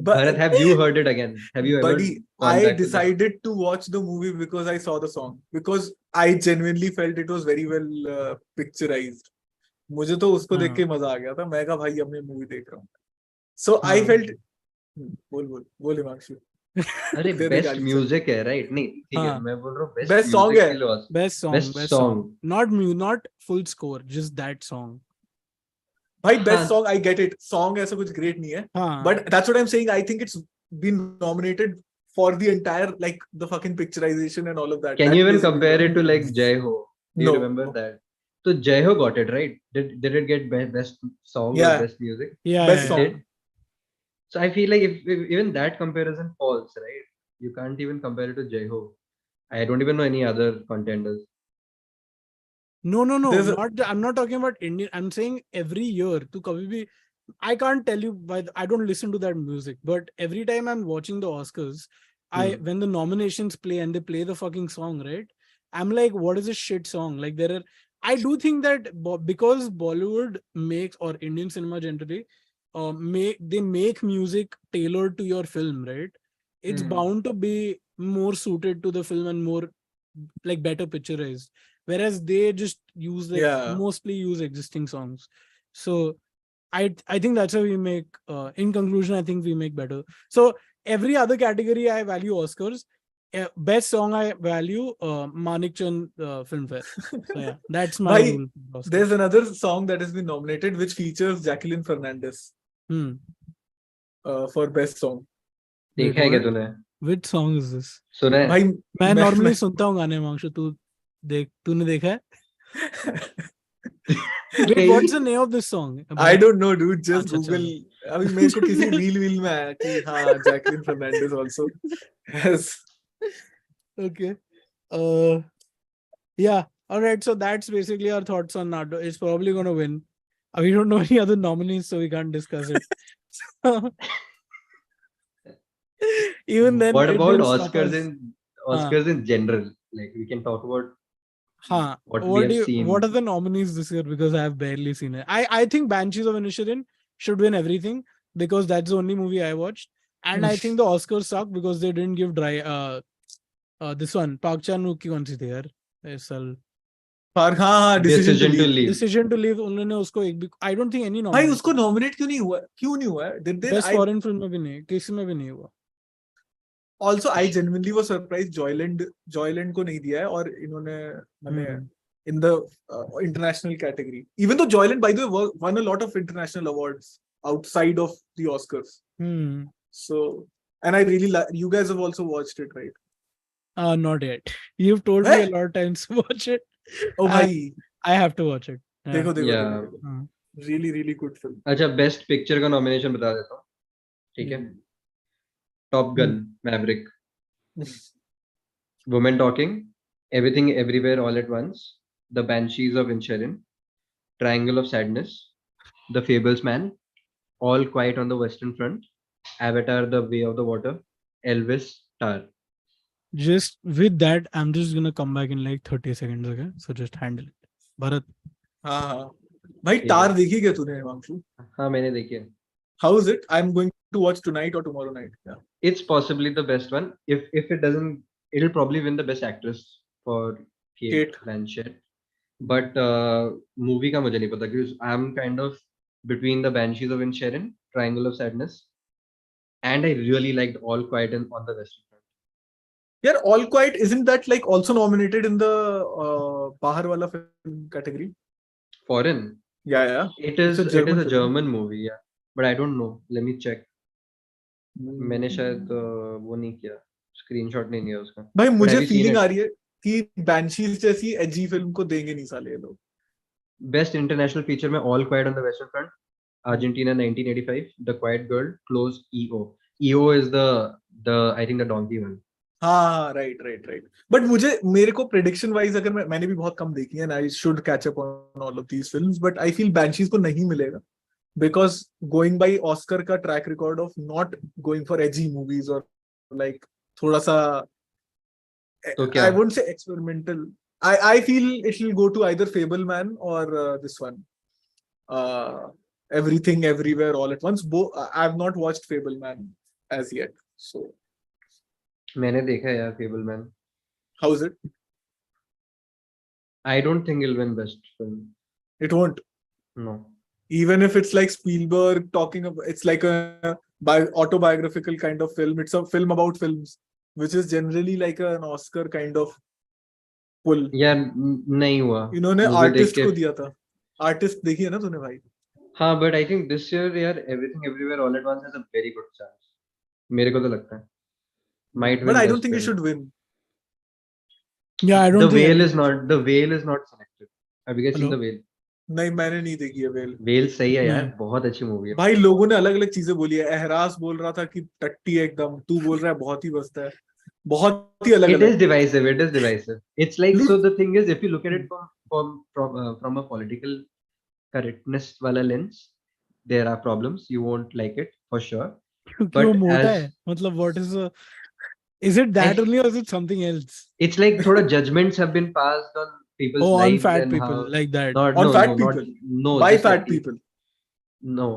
Bharat, have you heard it again? Have you ever? Buddy, I decided to watch the movie because I saw the song. Because I genuinely felt it was very well picturized. मुझे तो उसको देख के मजा आ गया था. मैं कहा भाई अब मैं मूवी देख रहा हूँ. So I felt. बोल हिमांशु. अरे बेस्ट म्यूजिक है राइट? नहीं ठीक है, मैं बोल रहा हूँ बेस्ट सॉन्ग है. Best song. Not full score, just that song. भाई best song, I get it. Song ऐसा कुछ great नहीं है. But that's what I'm saying. I think it's been nominated for the entire like the fucking picturization and all of that. Can you even compare it to like Jai Ho? Do you remember that? So Jai Ho got it right. Did it get best song or best music? Yeah, best song. So I feel like if even that comparison falls, right? You can't even compare it to Jai Ho. I don't even know any other contenders. No. I'm not talking about Indian. I'm saying every year to kabhi bhi, I can't tell you why. I don't listen to that music, but every time I'm watching the Oscars, when the nominations play and they play the fucking song, right? I'm like, what is this shit song? Like I do think that because Bollywood makes, or Indian cinema generally, they make music tailored to your film, right? It's bound to be more suited to the film and more like better picturized. Whereas they just use mostly use existing songs. So I think that's how we make. In conclusion, I think we make better. So every other category I value Oscars. Best song I value Manik Chand Filmfare. So yeah, that's my rule. There's another song that has been nominated which features Jacqueline Fernandez for best song. देखा है क्या तूने? Which song is this? सुना है? भाई मैं normally सुनता हूँ गाने मांगशु. तूने देखा है? Wait, what's the name of this song? I don't know, dude. Just Google. अभी मेरे को किसी रील में आया कि हाँ Jacqueline Fernandez also has. Okay. Yeah. All right. So that's basically our thoughts on Natu. It's probably going to win. We don't know any other nominees, so we can't discuss it. Even then, what about Oscars in general? Like we can talk about what we have seen. What are the nominees this year? Because I have barely seen it. I think Banshees of Inisherin should win everything because that's the only movie I watched. And I think the Oscars suck because they didn't give this one. Park Chan-wook की कौन सी थी यार? Decision to Leave. Decision to Leave. उन्होंने उसको एक भी. I don't think any nomination. भाई उसको nominate क्यों नहीं हुआ? Did they? Best foreign film में भी नहीं. किसी में भी नहीं हुआ. Also, I genuinely was surprised Joyland को नहीं दिया है और इन्होंने in the international category. Even though Joyland, by the way, won a lot of international awards outside of the Oscars. So, and I really like. You guys have also watched it, right? Not yet. You've told me a lot of times to watch it. Oh, I have to watch it. देखो. Really, really good film. अच्छा, best picture का nomination बता देता हूँ. ठीक है. Top Gun, Maverick. Women Talking, Everything Everywhere All at Once, The Banshees of Inisherin, Triangle of Sadness, The Fablesman, All Quiet on the Western Front, Avatar: The Way of the Water, Elvis, Tar. Just with that, I'm just gonna come back in like 30 seconds, okay? So just handle it. Bharat. हाँ. भाई Tar देखी क्या तूने हिमांशु? हाँ मैंने देखी है. How is it? I'm going to watch tonight or tomorrow night. Yeah. It's possibly the best one. If it doesn't it'll probably win the best actress for Kate Kate. Blanchett. But movie का मुझे नहीं पता because I'm kind of between the Banshees of Inisherin, Triangle of Sadness, and I really liked All Quiet on the Western Front. Yeah, All Quiet, isn't that like also nominated in the Bahar wala film category? Foreign. Yeah. It is It's a German a film. German movie, yeah. But I don't know. Let me check. मैंने Hmm. शायद वो नहीं किया, screenshot नहीं लिया उसका. भाई But मुझे have you seen feeling it? आ रही है कि Banshees जैसी एजी फिल्म को देंगे नहीं साले ये लोग. Best international feature में All Quiet on the Western Front, Argentina 1985, The Quiet Girl, Close EO. EO is the I think the donkey one. हाँ राइट बट मेरे को प्रेडिक्शन वाइज अगर मैंने भी बहुत कम देखी है, I should catch up on all of these films, but I feel Banshees को नहीं मिलेगा बिकॉज गोइंग बाय ऑस्कर का track record of not going for edgy movies और लाइक थोड़ा सा तो क्या? I won't say experimental. I feel it will go to either Fableman or this one, Everything Everywhere All at Once. I have not watched Fableman as yet, so मैंने देखा है यार Fableman. how is it? I don't think it'll win best film. It won't. No. Even if it's like Spielberg talking about, it's like a autobiographical kind of film. It's a film about films, which is generally like an Oscar kind of pull. यार नहीं हुआ. इन्होंने Movie देख artist के- को दिया था. Artist देखी है ना तूने भाई? हाँ, but I think this year यार Everything Everywhere All at Once has a very good chance. मेरे को तो लगता है. Might win But I best don't think it film. should win. Yeah, I don't The think Whale anyone is not. The Whale is not selected. Have you guys seen Hello? The Whale? नहीं मैंने नहीं देखी है well. Whale सही है यार, नहीं. बहुत अच्छी मूवी है. भाई लोगों ने अलग अलग चीजें बोली है. एहरास बोल रहा था कि टट्टी है एकदम, तू बोल रहा है बहुत ही मस्त है. बहुत ही अलग It is अलग. divisive. It is divisive. It's like, so the thing is, if you look at it from a political correctness wala lens, there are problems. You won't like it for sure. क्योंकि But वो मोटा as- है. मतलब what is it that only or is it something else? It's like thoda judgments have been passed on people's Oh, on lives fat and people how. like that. Not, On no, fat no, people? no, By just fat like- people. No,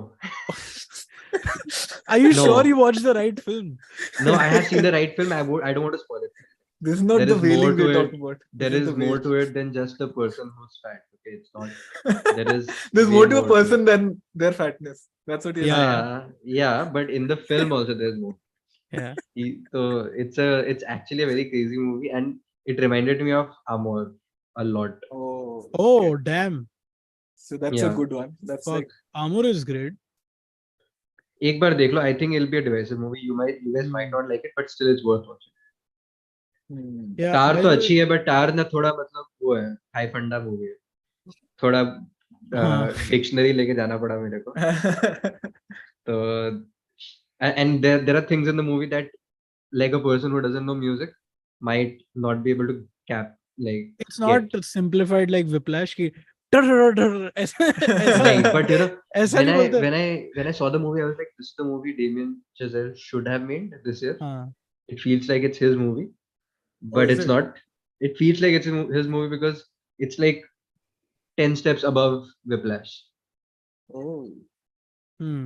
Are you No. sure you watched the right film? no. I have seen the right film. I don't want to spoil it. This is not There the is more wailing to we're it. talking about. There This is the more whale. to it than just a person who's fat. Okay, it's not. There is. There's way more to a it. person than their fatness. That's what you're saying. Yeah, but in the film also there's more. Yeah. So it's actually a very crazy movie, and it reminded me of Amor a lot. Oh. Oh, damn. So that's a Yeah. good one. That's Fuck. like Armor is great. एक बार देख लो. I think it'll be a divisive movie. You guys might not like it, but still it's worth watching. Yeah. Tar by तो the way- अच्छी है, but Tar ना थोड़ा मतलब वो है, हाई फंडा मूवी है. थोड़ा हाँ. डिक्शनरी लेके जाना पड़ा मेरे को. तो and there are things in the movie that like a person who doesn't know music might not be able to like It's not simplified like Whiplash ki ऐसा नहीं, but you know ऐसा when नहीं I बोलते. when I saw the movie I was like, this is the movie Damien Chazelle should have made this year. हाँ. It feels like it's his movie, but is it's it? not. It feels like it's his movie because it's like 10 steps above Whiplash. Oh.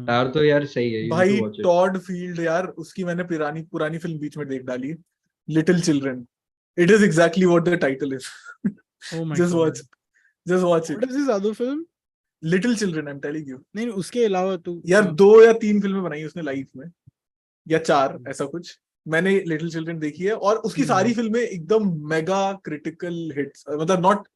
Tar तो यार सही है. You need भाई to watch it. Todd Field यार, उसकी मैंने पुरानी फिल्म बीच में देख डाली, little children. It is exactly what the title is. Oh my Just God. watch. Just watch What it. is this other film? Little children, I am telling you. नहीं उसके अलावा तू यार 2 या 3 फिल्में बनाई उसने लाइफ में, या 4 ऐसा कुछ. मैंने लिटिल चिल्ड्रन देखी है और उसकी सारी फिल्में एकदम मेगा क्रिटिकल हिट्स, मतलब not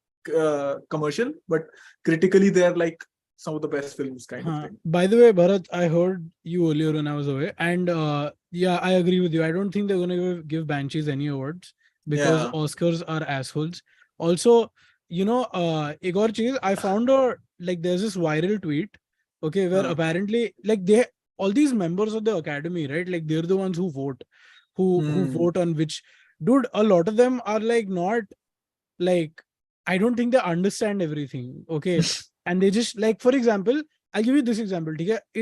commercial but critically they are like some of the best films kind of thing. By the way, Bharat, I heard you earlier when I was away, and yeah, I agree with you. I don't think they're going to give Banshees any awards because Yeah. Oscars are assholes. Also, you know, एक और चीज, I found like there's this viral tweet, okay, where apparently like all these members of the academy, right? Like they're the ones who vote, who vote on which, dude, a lot of them are like not like, I don't think they understand everything, okay. And they just like, for example, I'll give you this example.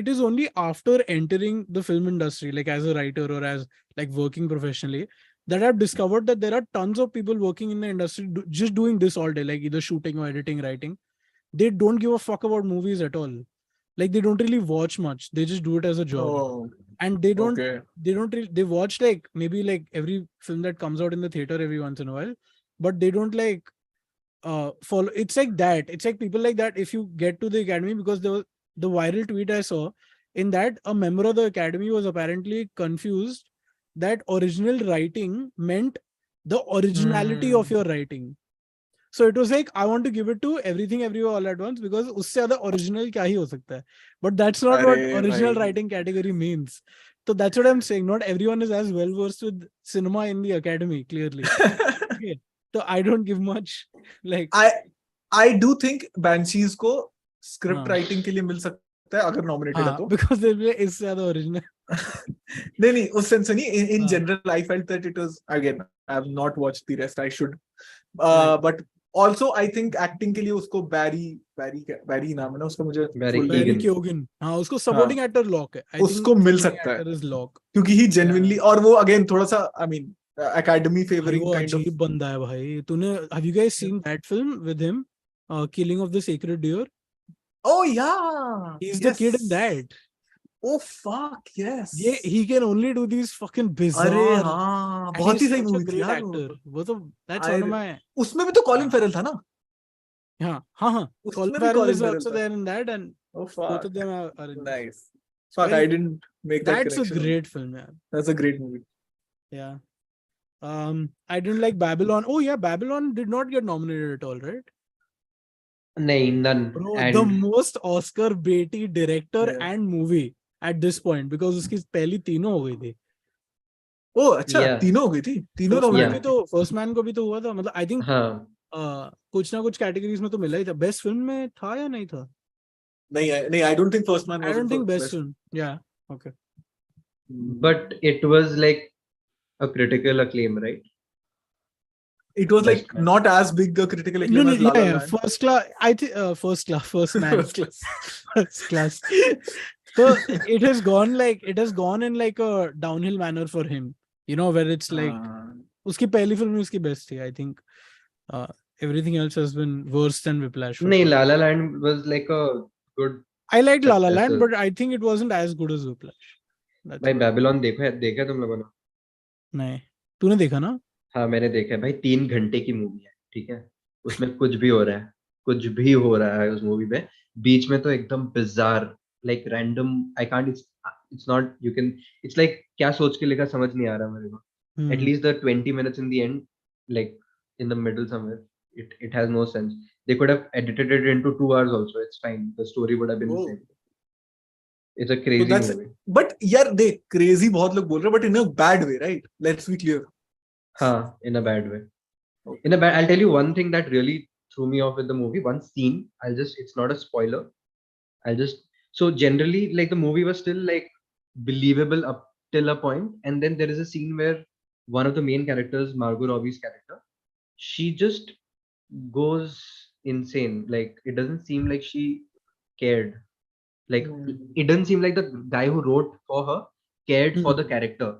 It is only after entering the film industry, like as a writer or as like working professionally, that I've discovered that there are tons of people working in the industry just doing this all day, like either shooting or editing, writing. They don't give a fuck about movies at all. Like they don't really watch much. They just do it as a job. Oh, And they don't okay. they watch like maybe like every film that comes out in the theater every once in a while, but they don't like follow. It's like that. It's like people like that. If you get to the academy, because the viral tweet I saw in that a member of the academy was apparently confused that original writing meant the originality of your writing. So it was like, I want to give it to everything everywhere all at once because उससे ज़्यादा original क्या ही हो सकता है? But that's not what अरे original भाई. writing category means. So that's what I'm saying. Not everyone is as well versed with cinema in the academy, clearly. Okay. So I don't give much. Like I do think Banshees को script हाँ. writing के लिए मिल सकता है अगर nominated है तो. Because they'll be इससे ज़्यादा original. नहीं उस sense से नहीं. In general, I felt that it was, again, I have not watched the rest. I should. But also I think acting के लिए उसको Barry नाम है ना उसका मुझे. Barry Keoghan. हाँ उसको supporting actor lock है. I think उसको मिल सकता है. actor is lock. क्योंकि he genuinely और वो again थोड़ा सा I mean academy favoring वो kind of. अजीब बंदा है भाई. तूने have you guys seen that film with him? Killing of the Sacred Deer. Oh yeah. He's the kid in that. Oh fuck yes. Yeah, he can only do these fucking bizarre. अरे हाँ बहुत ही सही movie थी यार वो तो that's one of my. उसमें भी तो Colin Farrell था ना. हाँ Colin Farrell is also there in that and oh fuck both of them are in nice. Fuck, I didn't make that connection. That's a great film, man. That's a great movie. Yeah. I didn't like Babylon. Oh yeah, Babylon did not get nominated at all, right? None. Bro, And the most Oscar baity director and movie at this point because उसकी पहली तीनों हो गई थी. Oh अच्छा तीनों हो गई थी. तीनों nominated तो First Man को भी तो हुआ था. मतलब I think कुछ ना कुछ कैटेगरीज में तो मिला ही था. बेस्ट फिल्म में था या नहीं था? नहीं I don't think First Man was. I don't think best film. Yeah. Okay. But it was like a critical acclaim, right? It was like not as big a critical acclaim as La La Land. First class. I think First Man. First class. So it has gone in like a downhill manner for him. You know, where it's like उसकी पहली film उसकी best थी. I think everything else has been worse than Whiplash. No, La La Land was like a good. I liked La La Land, but I think it wasn't as good as Whiplash. भाई Babylon देखा तुम लोगों ने? नहीं, तूने देखा ना? हाँ मैंने देखा है भाई. 3 घंटे की मूवी है, ठीक है. उसमें कुछ भी हो रहा है उस मूवी में. बीच में तो एकदम bizarre, like random. I can't. It's not. You can. It's like क्या सोच के लिखा समझ नहीं आ रहा मेरे को. At least the 20 minutes in the end, like in the middle somewhere, it has no sense. They could have edited it into 2 hours also. It's fine. The story would have been the same. It's a crazy movie. But यार देख crazy बहुत लोग बोल रहे हैं, but in a bad way, right? Let's be clear. हाँ, in a bad way. I'll tell you one thing that really threw me off with the movie. One scene. It's not a spoiler. So generally, like the movie was still like believable up till a point, and then there is a scene where one of the main characters, Margot Robbie's character, she just goes insane. Like it doesn't seem like she cared. Like it doesn't seem like the guy who wrote for her cared for the character.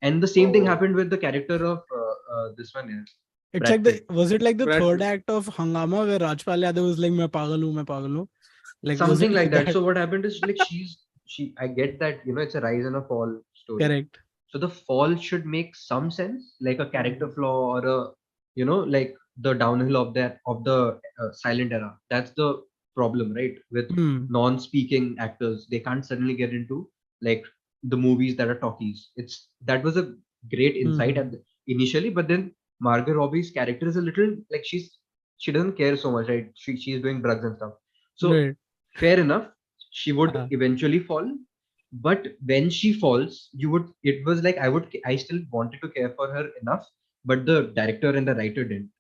And the same thing happened with the character of this one here. It's like was it like the third act of Hangama where Rajpal Yadav was like मैं पागल हूँ. Like something like that. So what happened is like I get that, you know, it's a rise and a fall story. Correct. So the fall should make some sense, like a character flaw or a, you know, like the downhill of the silent era. That's the problem, right? With non-speaking actors, they can't suddenly get into like the movies that are talkies. That was a great insight initially, but then Margot Robbie's character is a little like she doesn't care so much, right? She's doing drugs and stuff. So fair enough, she would eventually fall. But when she falls, I still wanted to care for her enough, but the director and the writer didn't.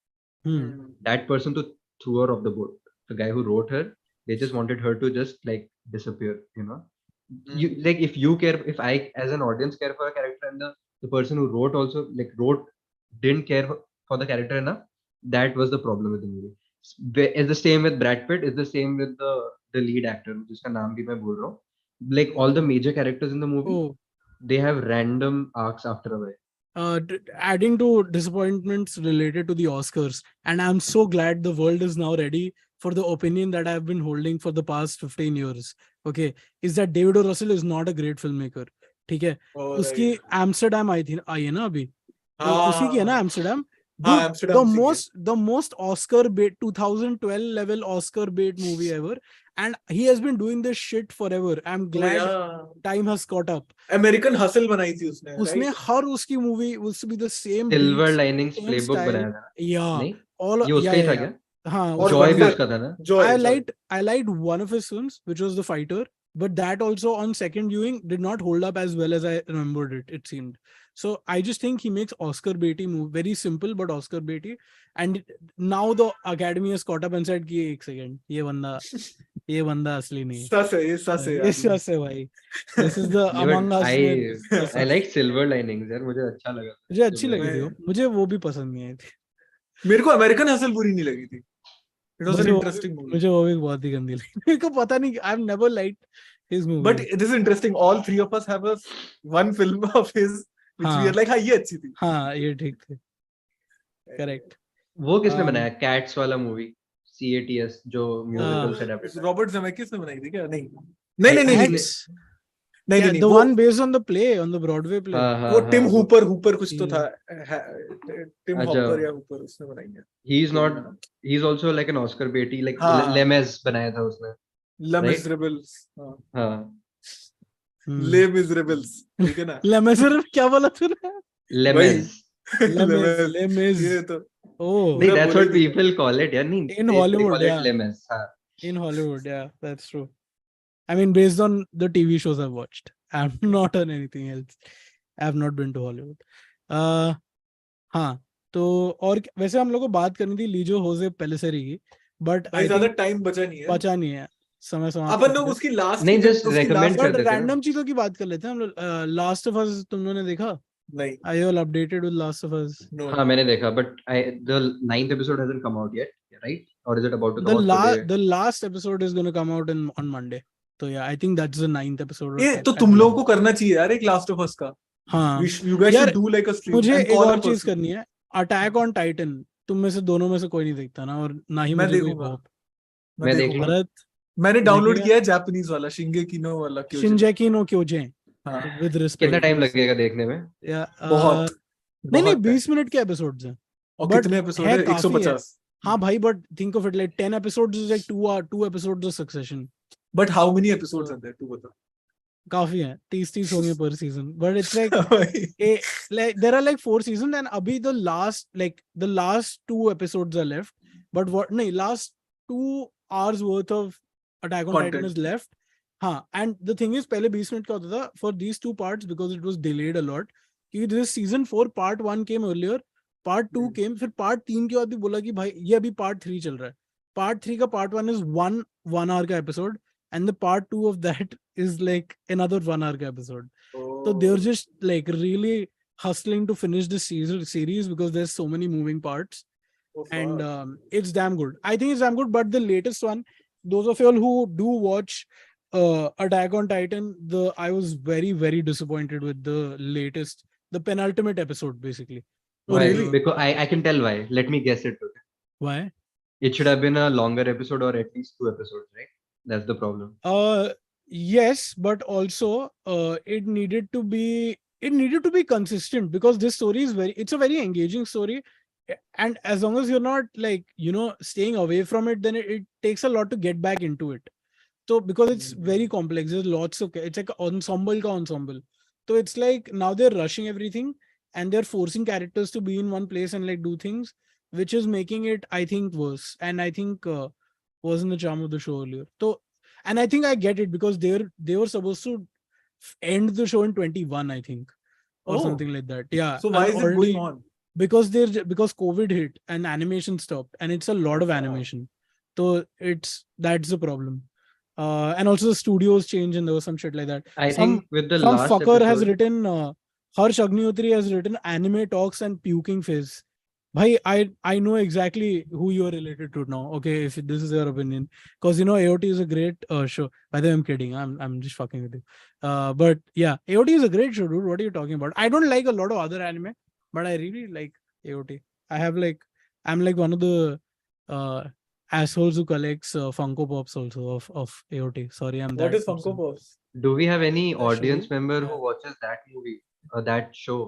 That person threw her off the boat. The guy who wrote her, they just wanted her to just like disappear, you know. You like if I as an audience care for a character and the person who wrote also didn't care for the character enough, that was the problem with the movie. It's the same with Brad Pitt, it's the same with the lead actor, jiska naam bhi main bol raha hu. Like all the major characters in the movie, they have random arcs after a while. Adding to disappointments related to the Oscars, and I'm so glad the world is now ready for the opinion that I've been holding for the past 15 years. Okay, is that David O. Russell is not a great filmmaker. ठीक है, उसकी Amsterdam आई है ना अभी, उसी की है ना Amsterdam. Dude, the most Oscar bait 2012 level Oscar bait movie ever, and he has been doing this shit forever. I'm glad time has caught up. American Hustle बनाई थी उसने हर उसकी movie will be the same Silver beats, Linings same Playbook style. बनाया था Yeah, नहीं all ये उसका ही था क्या हाँ, जॉय भी उसका था ना I liked one of his films, which was The Fighter, but that also on second viewing did not hold up as well as I remembered it seemed. So I just think he makes Oscar baity move, very simple but Oscar baity. And now the Academy has caught up and said कि एक second, ये बंदा असली नहीं ये सस है भाई. This is the Among Us. I like Silver Linings यार मुझे अच्छा लगा मुझे अच्छी लगी थी, मुझे वो भी पसंद नहीं आई थी. मेरे को अमेरिकन हसल बुरी नहीं लगी थी. It was an interesting movie. मुझे वो भी बहुत ही गंदी लगी. मेरे को पता नहीं, I've never liked his movie. But this is interesting. All three of us have one film of his which we are like हाँ ये अच्छी थी. हाँ ये ठीक थी. Correct. वो किसने बनाया Cats वाला मूवी CATS जो म्यूजिकल से अडैप्ट रॉबर्ट ज़ेमेकिस ने बनाई थी क्या? नहीं the one based on the play, on the Broadway play. वो टिम हूपर कुछ तो था. टिम हॉपर या हूपर उसने बनाई है. He is also like an Oscar baity, like Les Mis बनाया था उसने. Les Miserables. हाँ. Les Miserables. ठीक है ना? Les Miserables क्या बोला तूने? Les Mis. Les Mis. ये तो. Oh. That's what people call it, yeah. In Hollywood, yeah. Les Mis. In Hollywood, yeah, that's true. I mean, based on the TV shows I've watched, I'm not on anything else. I have not been to Hollywood. हाँ, तो और वैसे हम लोग को बात करनी थी लीजो होजे पेलिसेरी की, बट ज़्यादा टाइम बचा नहीं है. समय अपन लोग उसकी लास्ट नहीं जस्ट रेकमेंड कर देते हैं. रैंडम चीजों की बात कर लेते हैं हम लोग. लास्ट ऑफ अस तुम लोगों ने देखा? नहीं. Are you all updated with Last of Us? No. हाँ मैंने देखा, but the 9th episode hasn't come out yet, right? Or is it about to come out today? The last episode is going to come out on Monday. So yeah, I think that's the 9th episode. ये तो तुम लोगों को करना चाहिए यार एक Last of Us का. हाँ. You guys should do like a stream. मुझे एक और चीज करनी है. Attack on Titan. तुम में से दोनों में से कोई नहीं देखता ना, और ना ही मुझे कोई होप. मैं देखूंगा. मैंने डाउनलोड किया है जापानीज वाला Shingeki no वाला Shingeki no Kyojin. हाँ. With respect. कितना टाइम लगेगा देखने में? बहुत. नहीं 20 मिनट के एपिसोड्स हैं. और कितने एपिसोड है? 150. हाँ भाई, but think of it like 10 episodes is like 2 episodes of Succession. But how many episodes are there? तू बता. काफी हैं, 30 होंगे per season. But it's like like there are like 4 seasons and अभी the last 2 episodes are left. But last 2 hours worth of Attack on Titan is left. हाँ, and the thing is पहले 20 minute का होता था for these 2 parts because it was delayed a lot. कि this season 4 part 1 came earlier, part 2 came, फिर part 3 के बाद भी बोला कि भाई ये अभी part 3 चल रहा है. Part 3 का part 1 is 1 hour का episode, and the part 2 of that is like another 1 hour ka episode. So they're just like really hustling to finish the series because there's so many moving parts. And it's damn good. I think it's damn good. But the latest one, those of you all who do watch Attack on Titan, I was very, very disappointed with the penultimate episode, basically. Why? Really? Because I can tell why. Let me guess it. Why? It should have been a longer episode or at least 2 episodes, right? That's the problem. Yes, but also it needed to be consistent because this story is it's a very engaging story, and as long as you're not like staying away from it, then it takes a lot to get back into it. So because it's very complex, there's lots of, it's like ensemble ka ensemble. So it's like now they're rushing everything and they're forcing characters to be in one place and like do things, which is making it, I think, worse. And I think wasn't the charm of the show earlier. So, and I think I get it because they were supposed to end the show in 21, I think, or something like that. Yeah. So why is it going on? Because COVID hit and animation stopped, and it's a lot of animation. So that's the problem. And also the studios changed and there was some shit like that. I think with the some last fucker episode, has written Harsh Agnihotri has written anime talks and puking face. Bhai, I know exactly who you are related to now. Okay, if this is your opinion, because AOT is a great show. By the way, I'm kidding. I'm just fucking with you. But yeah, AOT is a great show, dude. What are you talking about? I don't like a lot of other anime, but I really like AOT. I'm like one of the assholes who collects Funko Pops also of AOT. Sorry, I'm What that is Funko person. Pops? Do we have any That audience show? member Yeah. who watches that movie or that show?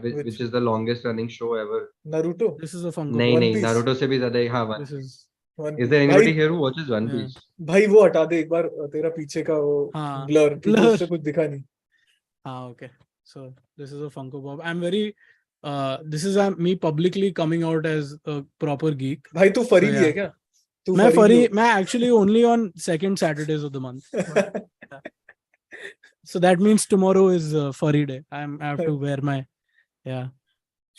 Which Which is the longest running show ever. Naruto? This is a Funko नहीं One Pop. नहीं Piece? Naruto से भी ज़्यादा ही हाँ One This Piece. is One Is Piece. there anybody भाई here who watches One Yeah. Piece? भाई वो हटा दे एक बार तेरा पीछे का वो हाँ, ब्लर क्योंकि blur. उससे कुछ दिखा नहीं. Okay. So this is a Funko Pop. I'm very this is me publicly coming out as a proper geek. भाई तू फरी So, भी yeah. है क्या? तू मैं फरी भी furry, मैं actually only on second Saturdays of the month. हो. So that means tomorrow is furry day. I have to wear my yeah.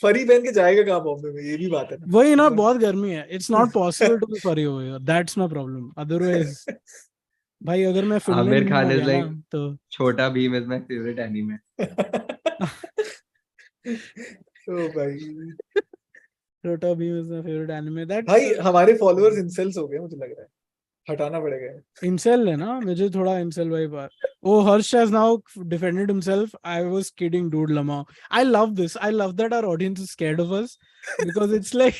फरी पहन के जाएगा कहाँ बॉम्बे में? ये भी बात है ना. वही ना बहुत गर्मी है. It's not possible to be furry over here. That's my problem. Otherwise, भाई अगर मैं Amir फिनलैंड Khan में is गया like ना तो Chota Bheem is my favorite anime. ओ भाई Chota Bheem is my favorite anime. That's भाई हमारे फॉलोअर्स इंसल्ट्स हो गए मुझे लग रहा है. हटाना पड़ेगा. incel है ना मुझे थोड़ा incel vibe uh. Oh, Harsh has now defended himself. I was kidding, dude. Lama. I love this. I love that our audience is scared of us because it's like,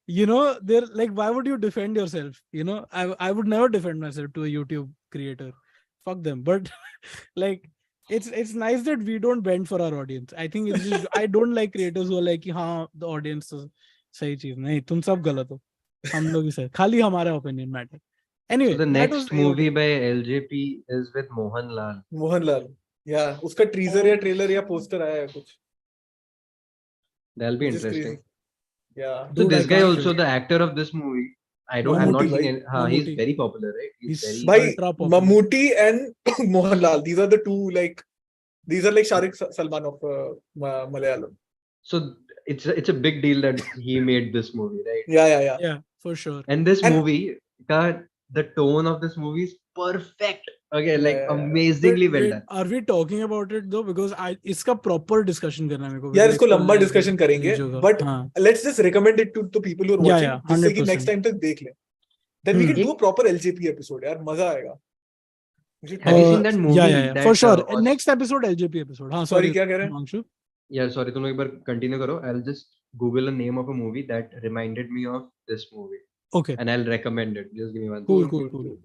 you know, they're like, why would you defend yourself? You know, I would never defend myself to a YouTube creator. Fuck them. But like, it's nice that we don't bend for our audience. I think it's just I don't like creators who are like, हाँ, the audience is सही चीज नहीं, तुम सब गलत हो, हम लोग ही सही, खाली हमारा opinion matter. Anyway, So the that was next movie by LJP is with Mohanlal. Mohanlal. या उसका टीजर या ट्रेलर या पोस्टर आया है कुछ. That'll be Which is interesting. crazy. Yeah. So Dude, I this guy can't also wait. the actor of this movie. I'm Mammootty, not bhai. seeing any, he's Mammootty. very popular, right? He's He's very Bhai, ultra popular. Mammootty and Mohanlal. These are the two like. These are like Shahrukh Salman of Malayalam. so it's a big deal that he made this movie, right? Yeah. Yeah, for sure. And this And- movie, the tone of this movie is perfect. Okay, Yeah, like yeah. amazingly well Wait, done. are we talking about it though? Because इसका proper discussion करना है मेरे को. यार because इसको इसको लंबा like discussion करेंगे बीच होगा. बट हाँ. Let's just recommend it to people who are Yeah, watching yeah, जिससे कि 100%. नेक्स्ट टाइम तक देख लें. Then we can Hmm. Do a proper LJP episode. यार मजा आएगा. Have you seen that movie? Yeah, for that, sure. Aus- Next episode LJP episode. हाँ, sorry sorry. क्या कह रहे हैं? Himanshu. Yeah, sorry, तुम लोग एक बार continue करो. I'll just Google a name of a movie that reminded me of this movie, Okay. and I'll recommend it. Just give me one. Cool.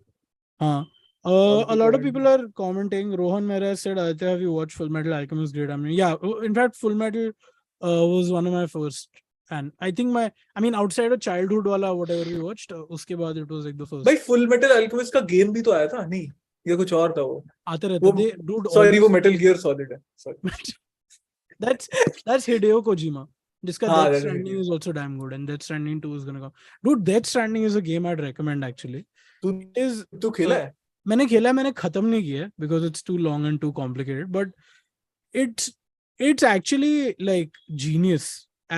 हाँ. A lot of people are commenting. Rohan Mehra said, Aditya, have you watched Full Metal Alchemist? Great. I mean, yeah. In fact, Full Metal was one of my first. And I think outside of childhood wala whatever we watched, उसके बाद it was like the first. भाई full metal alchemist का game भी तो आया था. नहीं ये कुछ और था वो. आते रहते वो थे. Dude, सॉरी वो always- मेटल गियर सॉलिड है. सॉरी. That's Hideo Kojima. जिसका हाँ, Death that's Stranding Hideo. is also damn good, and Death Stranding 2 is gonna come. Dude, Death Stranding is a game I'd recommend actually. तू खेला है? मैंने खेला है, मैंने खत्म नहीं किया because it's too long and too complicated, but it's actually like genius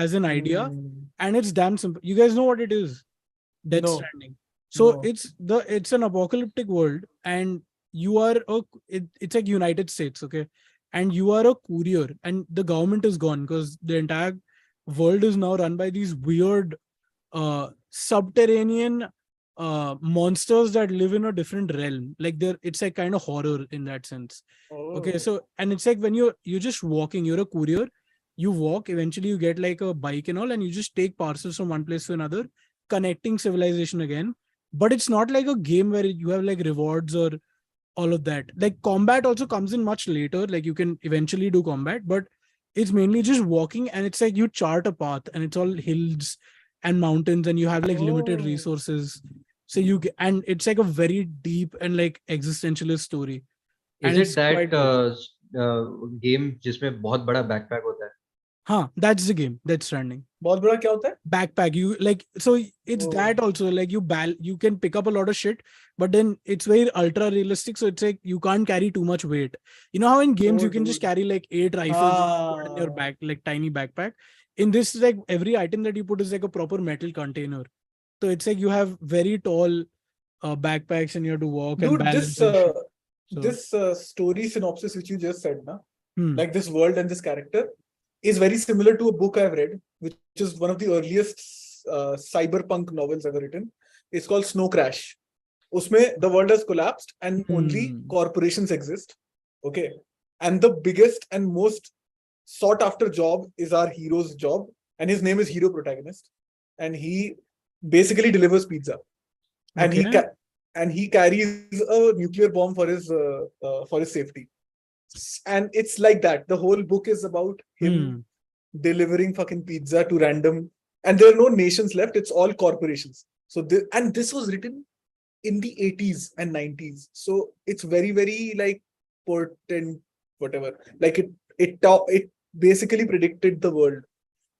as an idea, and it's damn simple. You guys know what it is? Death No. Stranding. So No. it's an apocalyptic world, and you are it's like United States, okay? And you are a courier, and the government is gone because the entire world is now run by these weird subterranean monsters that live in a different realm. Like it's like kind of horror in that sense. Okay, so and it's like when you're just walking, you're a courier, you walk, eventually you get like a bike and all, and you just take parcels from one place to another, connecting civilization again. But it's not like a game where you have like rewards or all of that. Like combat also comes in much later, like you can eventually do combat, but it's mainly just walking, and it's like you chart a path, and it's all hills and mountains, and you have like limited resources. So and it's like a very deep and like existentialist story. Is And it it's that quite good. game जिसमें बहुत बड़ा backpack होता है? Huh, that's the game. That's Stranding. बहुत बड़ा क्या होता है? Backpack. You like, so it's Oh. that also, like you can pick up a lot of shit, but then it's very ultra realistic. So it's like you can't carry too much weight. You know how in games Oh, you can just dude. carry like 8 rifles in your back, like tiny backpack. In this, like every item that you put is like a proper metal container. So it's like you have very tall backpacks, and you have to walk and Dude, balance. this story synopsis which you just said, na? Hmm. Like this world and this character is very similar to a book I've read, which is one of the earliest cyberpunk novels ever written. It's called Snow Crash. Usme the world has collapsed and only corporations exist. Okay. And the biggest and most sought after job is our hero's job. And his name is Hero Protagonist. And he basically delivers pizza, and Okay. he carries a nuclear bomb for his safety. And it's like that. The whole book is about him delivering fucking pizza to random, and there are no nations left. It's all corporations. So and this was written in the 80s and 90s. So it's very, very like potent, whatever. Like it basically predicted the world,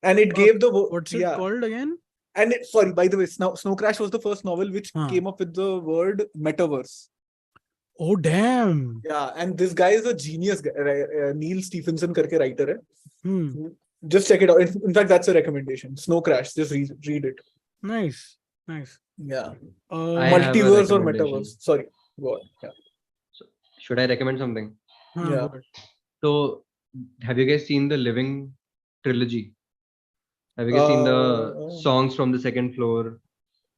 and it gave the What's it called again? And sorry, by the way, Snow Crash was the first novel which came up with the word metaverse. Oh damn! Yeah, and this guy is a genius guy. Neil Stephenson karke writer hai. Just check it out. In fact, that's a recommendation. Snow Crash. Just read it. Nice. Yeah. Multiverse or metaverse. Sorry. Go on. Yeah. So, should I recommend something? Yeah. So, have you guys seen the Living trilogy? Have you guys seen the Songs from the Second Floor,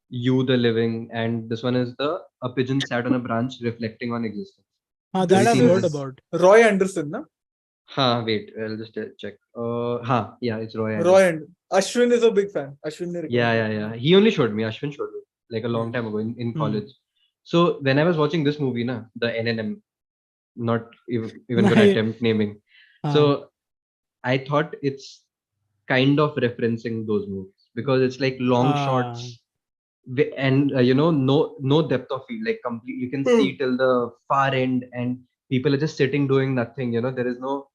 You the Living, and this one is A Pigeon Sat on a Branch Reflecting on Existence? That I've heard about. Roy Anderson, na? Wait, I'll just check. Yeah, it's Roy Anderson. Roy and Ashwin is a big fan. Ashwin yeah. He only showed me. Ashwin showed me like a long time ago in college. So when I was watching this movie, the NNM, not even good attempt naming. So I thought it's kind of referencing those movies because it's like long shots and no depth of field, like complete. You can see till the far end, and people are just sitting doing nothing. There is no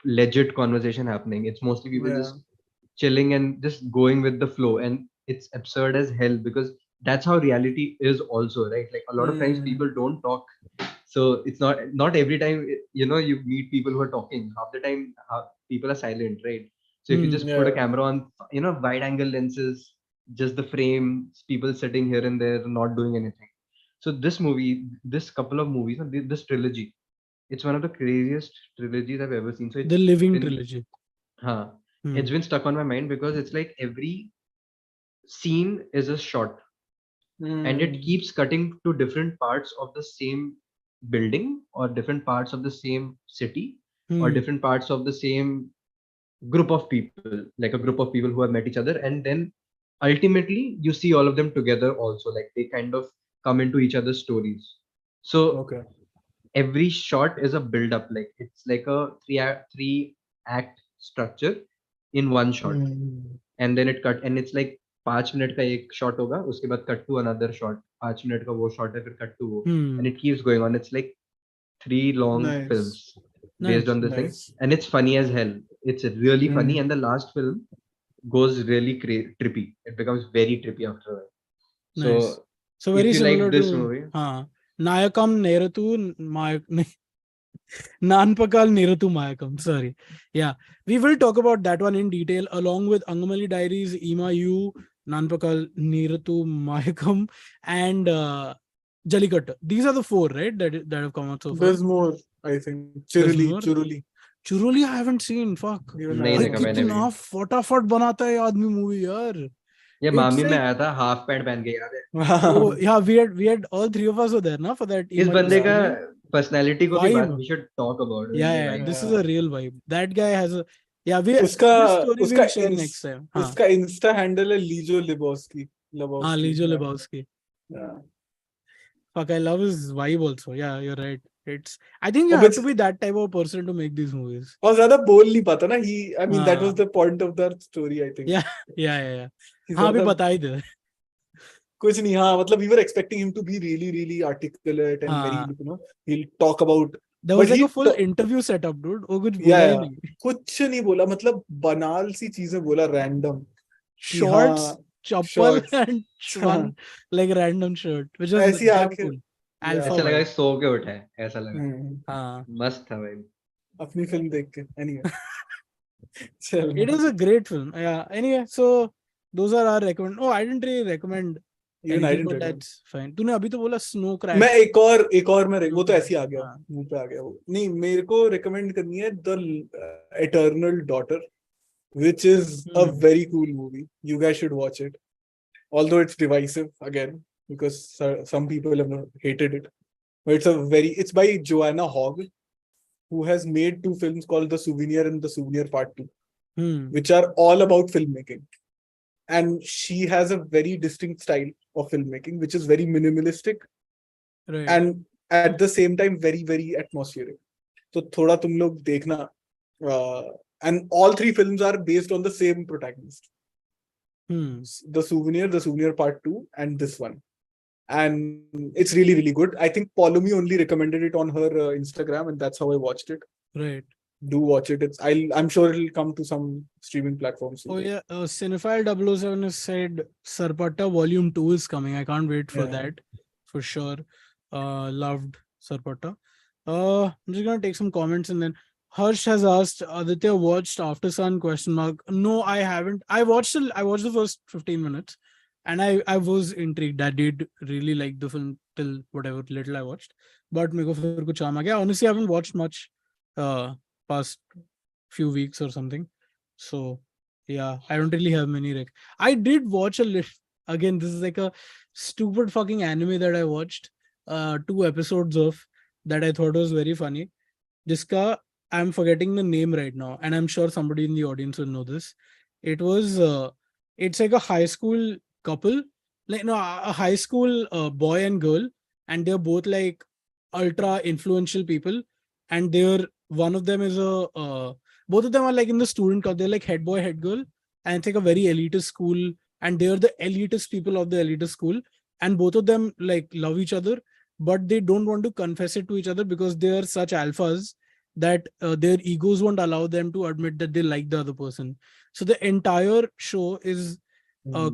legit conversation happening. It's mostly people just chilling and just going with the flow, and it's absurd as hell because that's how reality is also, right? Like a lot of times people don't talk, so it's not every time you meet people who are talking. Half the time people are silent, right? So if you just put a camera on wide angle lenses, just the frame, people sitting here and there not doing anything. So this couple of movies, this trilogy, it's one of the craziest trilogies I've ever seen. So the Living trilogy. It's been stuck on my mind because it's like every scene is a shot, and it keeps cutting to different parts of the same building or different parts of the same city or different parts of the same group of people, like a group of people who have met each other, and then ultimately you see all of them together also, like they kind of come into each other's stories. So every shot is a build up, like it's like a three act structure in one shot, and then it cut, and it's like 5 minute का एक shot होगा, उसके बाद cut to another shot, 5 minute का वो shot है, फिर cut to वो, and it keeps going on. It's like 3 long films based on this thing, and it's funny as hell. It's really funny, and the last film goes really trippy. It becomes very trippy after a while. So very similar like this to movie. Nayakam Neratu Nanpakal Niratu Mayakam. Sorry. Yeah. We will talk about that one in detail along with Angamali Diaries, Ima U, Nanpakal Niratu Mayakam, and Jallikattu. These are the 4, right? That have come out so far. There's more, I think. Churuli I haven't seen. Fuck. कितना फटाफट बनाता है आदमी movie यार. ये मामी में आया था, हाफ पैंट पहन के, याद है? Oh yeah, we had all 3 of us were there ना for that. इस बंदे का personality को भी बात, we should talk about it. Yeah, this is a real vibe. That guy has a उसका share next time. उसका Insta handle है Lijo Lebowski. Lijo Lebowski. Yeah. Fuck, I love his vibe also. Yeah, you're right. I think you have to be that type of person to make these movies. और ज़्यादा बोल नहीं पाता ना. I mean that was the point of that story, I think. Yeah. हाँ भी बता ही दे. कुछ नहीं, हाँ मतलब we were expecting him to be really really articulate and very he'll talk about. There was like a full interview setup, dude. वो कुछ बोला ही नहीं. कुछ नहीं बोला, मतलब बनाल सी चीजें बोला, random. Shorts, chappal and one like random shirt, which was damn cool. ऐसा लगा सो के उठा है, ऐसा लगा. मस्त था भाई. अपनी फिल्म देख के. Anyway. It is a great film. Yeah. Anyway, so those are our recommend. Oh, I didn't really recommend. Even I didn't. That's fine. तूने अभी तो बोला Snow Crash. मैं एक और मैं वो तो ऐसे ही आ गया, मुंह पे आ गया वो. नहीं, मेरे को recommend करनी है The Eternal Daughter, which is a very cool movie. You guys should watch it. Although it's divisive again because some people have hated it, but it's by Joanna Hogg, who has made 2 films called The Souvenir and The Souvenir Part 2, which are all about filmmaking. and she has a very distinct style of filmmaking, which is very minimalistic Right. and at the same time very very atmospheric. So thoda tum log dekhna. And all three films are based on the same protagonist. The Souvenir Part 2, and this one. And it's really, really good. I think Paulomi only recommended it on her Instagram, and that's how I watched it. Right. Do watch it. I'm sure it'll come to some streaming platforms. Oh yeah, Cinephile 007 has said Sarpata Volume 2 is coming. I can't wait for that, for sure. Loved Sarpata. I'm just gonna take some comments, and then Harsh has asked, Aditya watched After Sun ? No, I haven't. I watched the first 15 minutes, and I was intrigued. I did really like the film till whatever little I watched, but meko fir kuch charm aa gaya. Honestly, I haven't watched much past few weeks or something. So yeah, I don't really have many I did watch a little. Again, this is like a stupid fucking anime that I watched 2 episodes of that I thought was very funny. Jiska, I'm forgetting the name right now, and I'm sure somebody in the audience will know this. It was it's like a high school couple, like no, a high school boy and girl, and they're both like ultra influential people, and they're one of them is a both of them are like in the student club. They're like head boy, head girl, and it's like a very elitist school, and they're the elitist people of the elitist school, and both of them like love each other, but they don't want to confess it to each other because they are such alphas that their egos won't allow them to admit that they like the other person. So the entire show is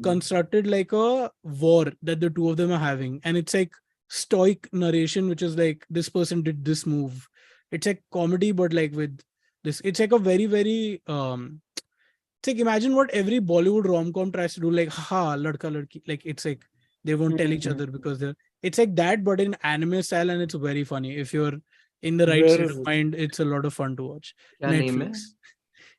constructed like a war that the two of them are having, and it's like stoic narration, which is like this person did this move. It's like comedy, but like with this, it's like a very very it's like imagine what every Bollywood rom-com tries to do, like ha ladka ladki, like it's like they won't tell each other because they're, it's like that but in anime style, and it's very funny. If you're in the right Where state is of it? mind, it's a lot of fun to watch. Kya name Netflix. hai?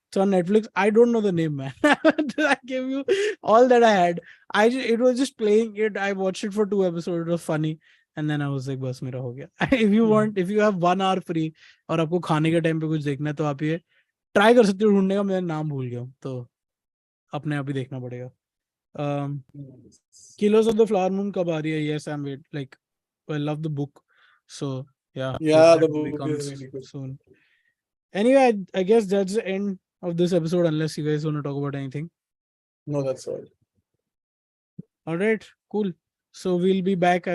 It's on Netflix. I don't know the name, man. I gave you all that I had. It was just playing it. I watched it for 2 episodes. It was funny, and then I was like, "बस मेरा हो गया." If you want, if you have 1 hour free और आपको खाने के time पे कुछ देखना है, तो आप ये ट्राई कर सकते हो ढूंढने का. मैं नाम भूल गया हूँ, तो अपने आप ही देखना पड़ेगा. Killers of the Flower Moon कब आ रही है? Yes, I'm wait. Like, I love the book, so yeah. Yeah, the movie book comes is really good. soon. Anyway, I guess that's the end of this episode, unless you guys want to talk about anything. No, that's all. All right, cool. So we'll be back as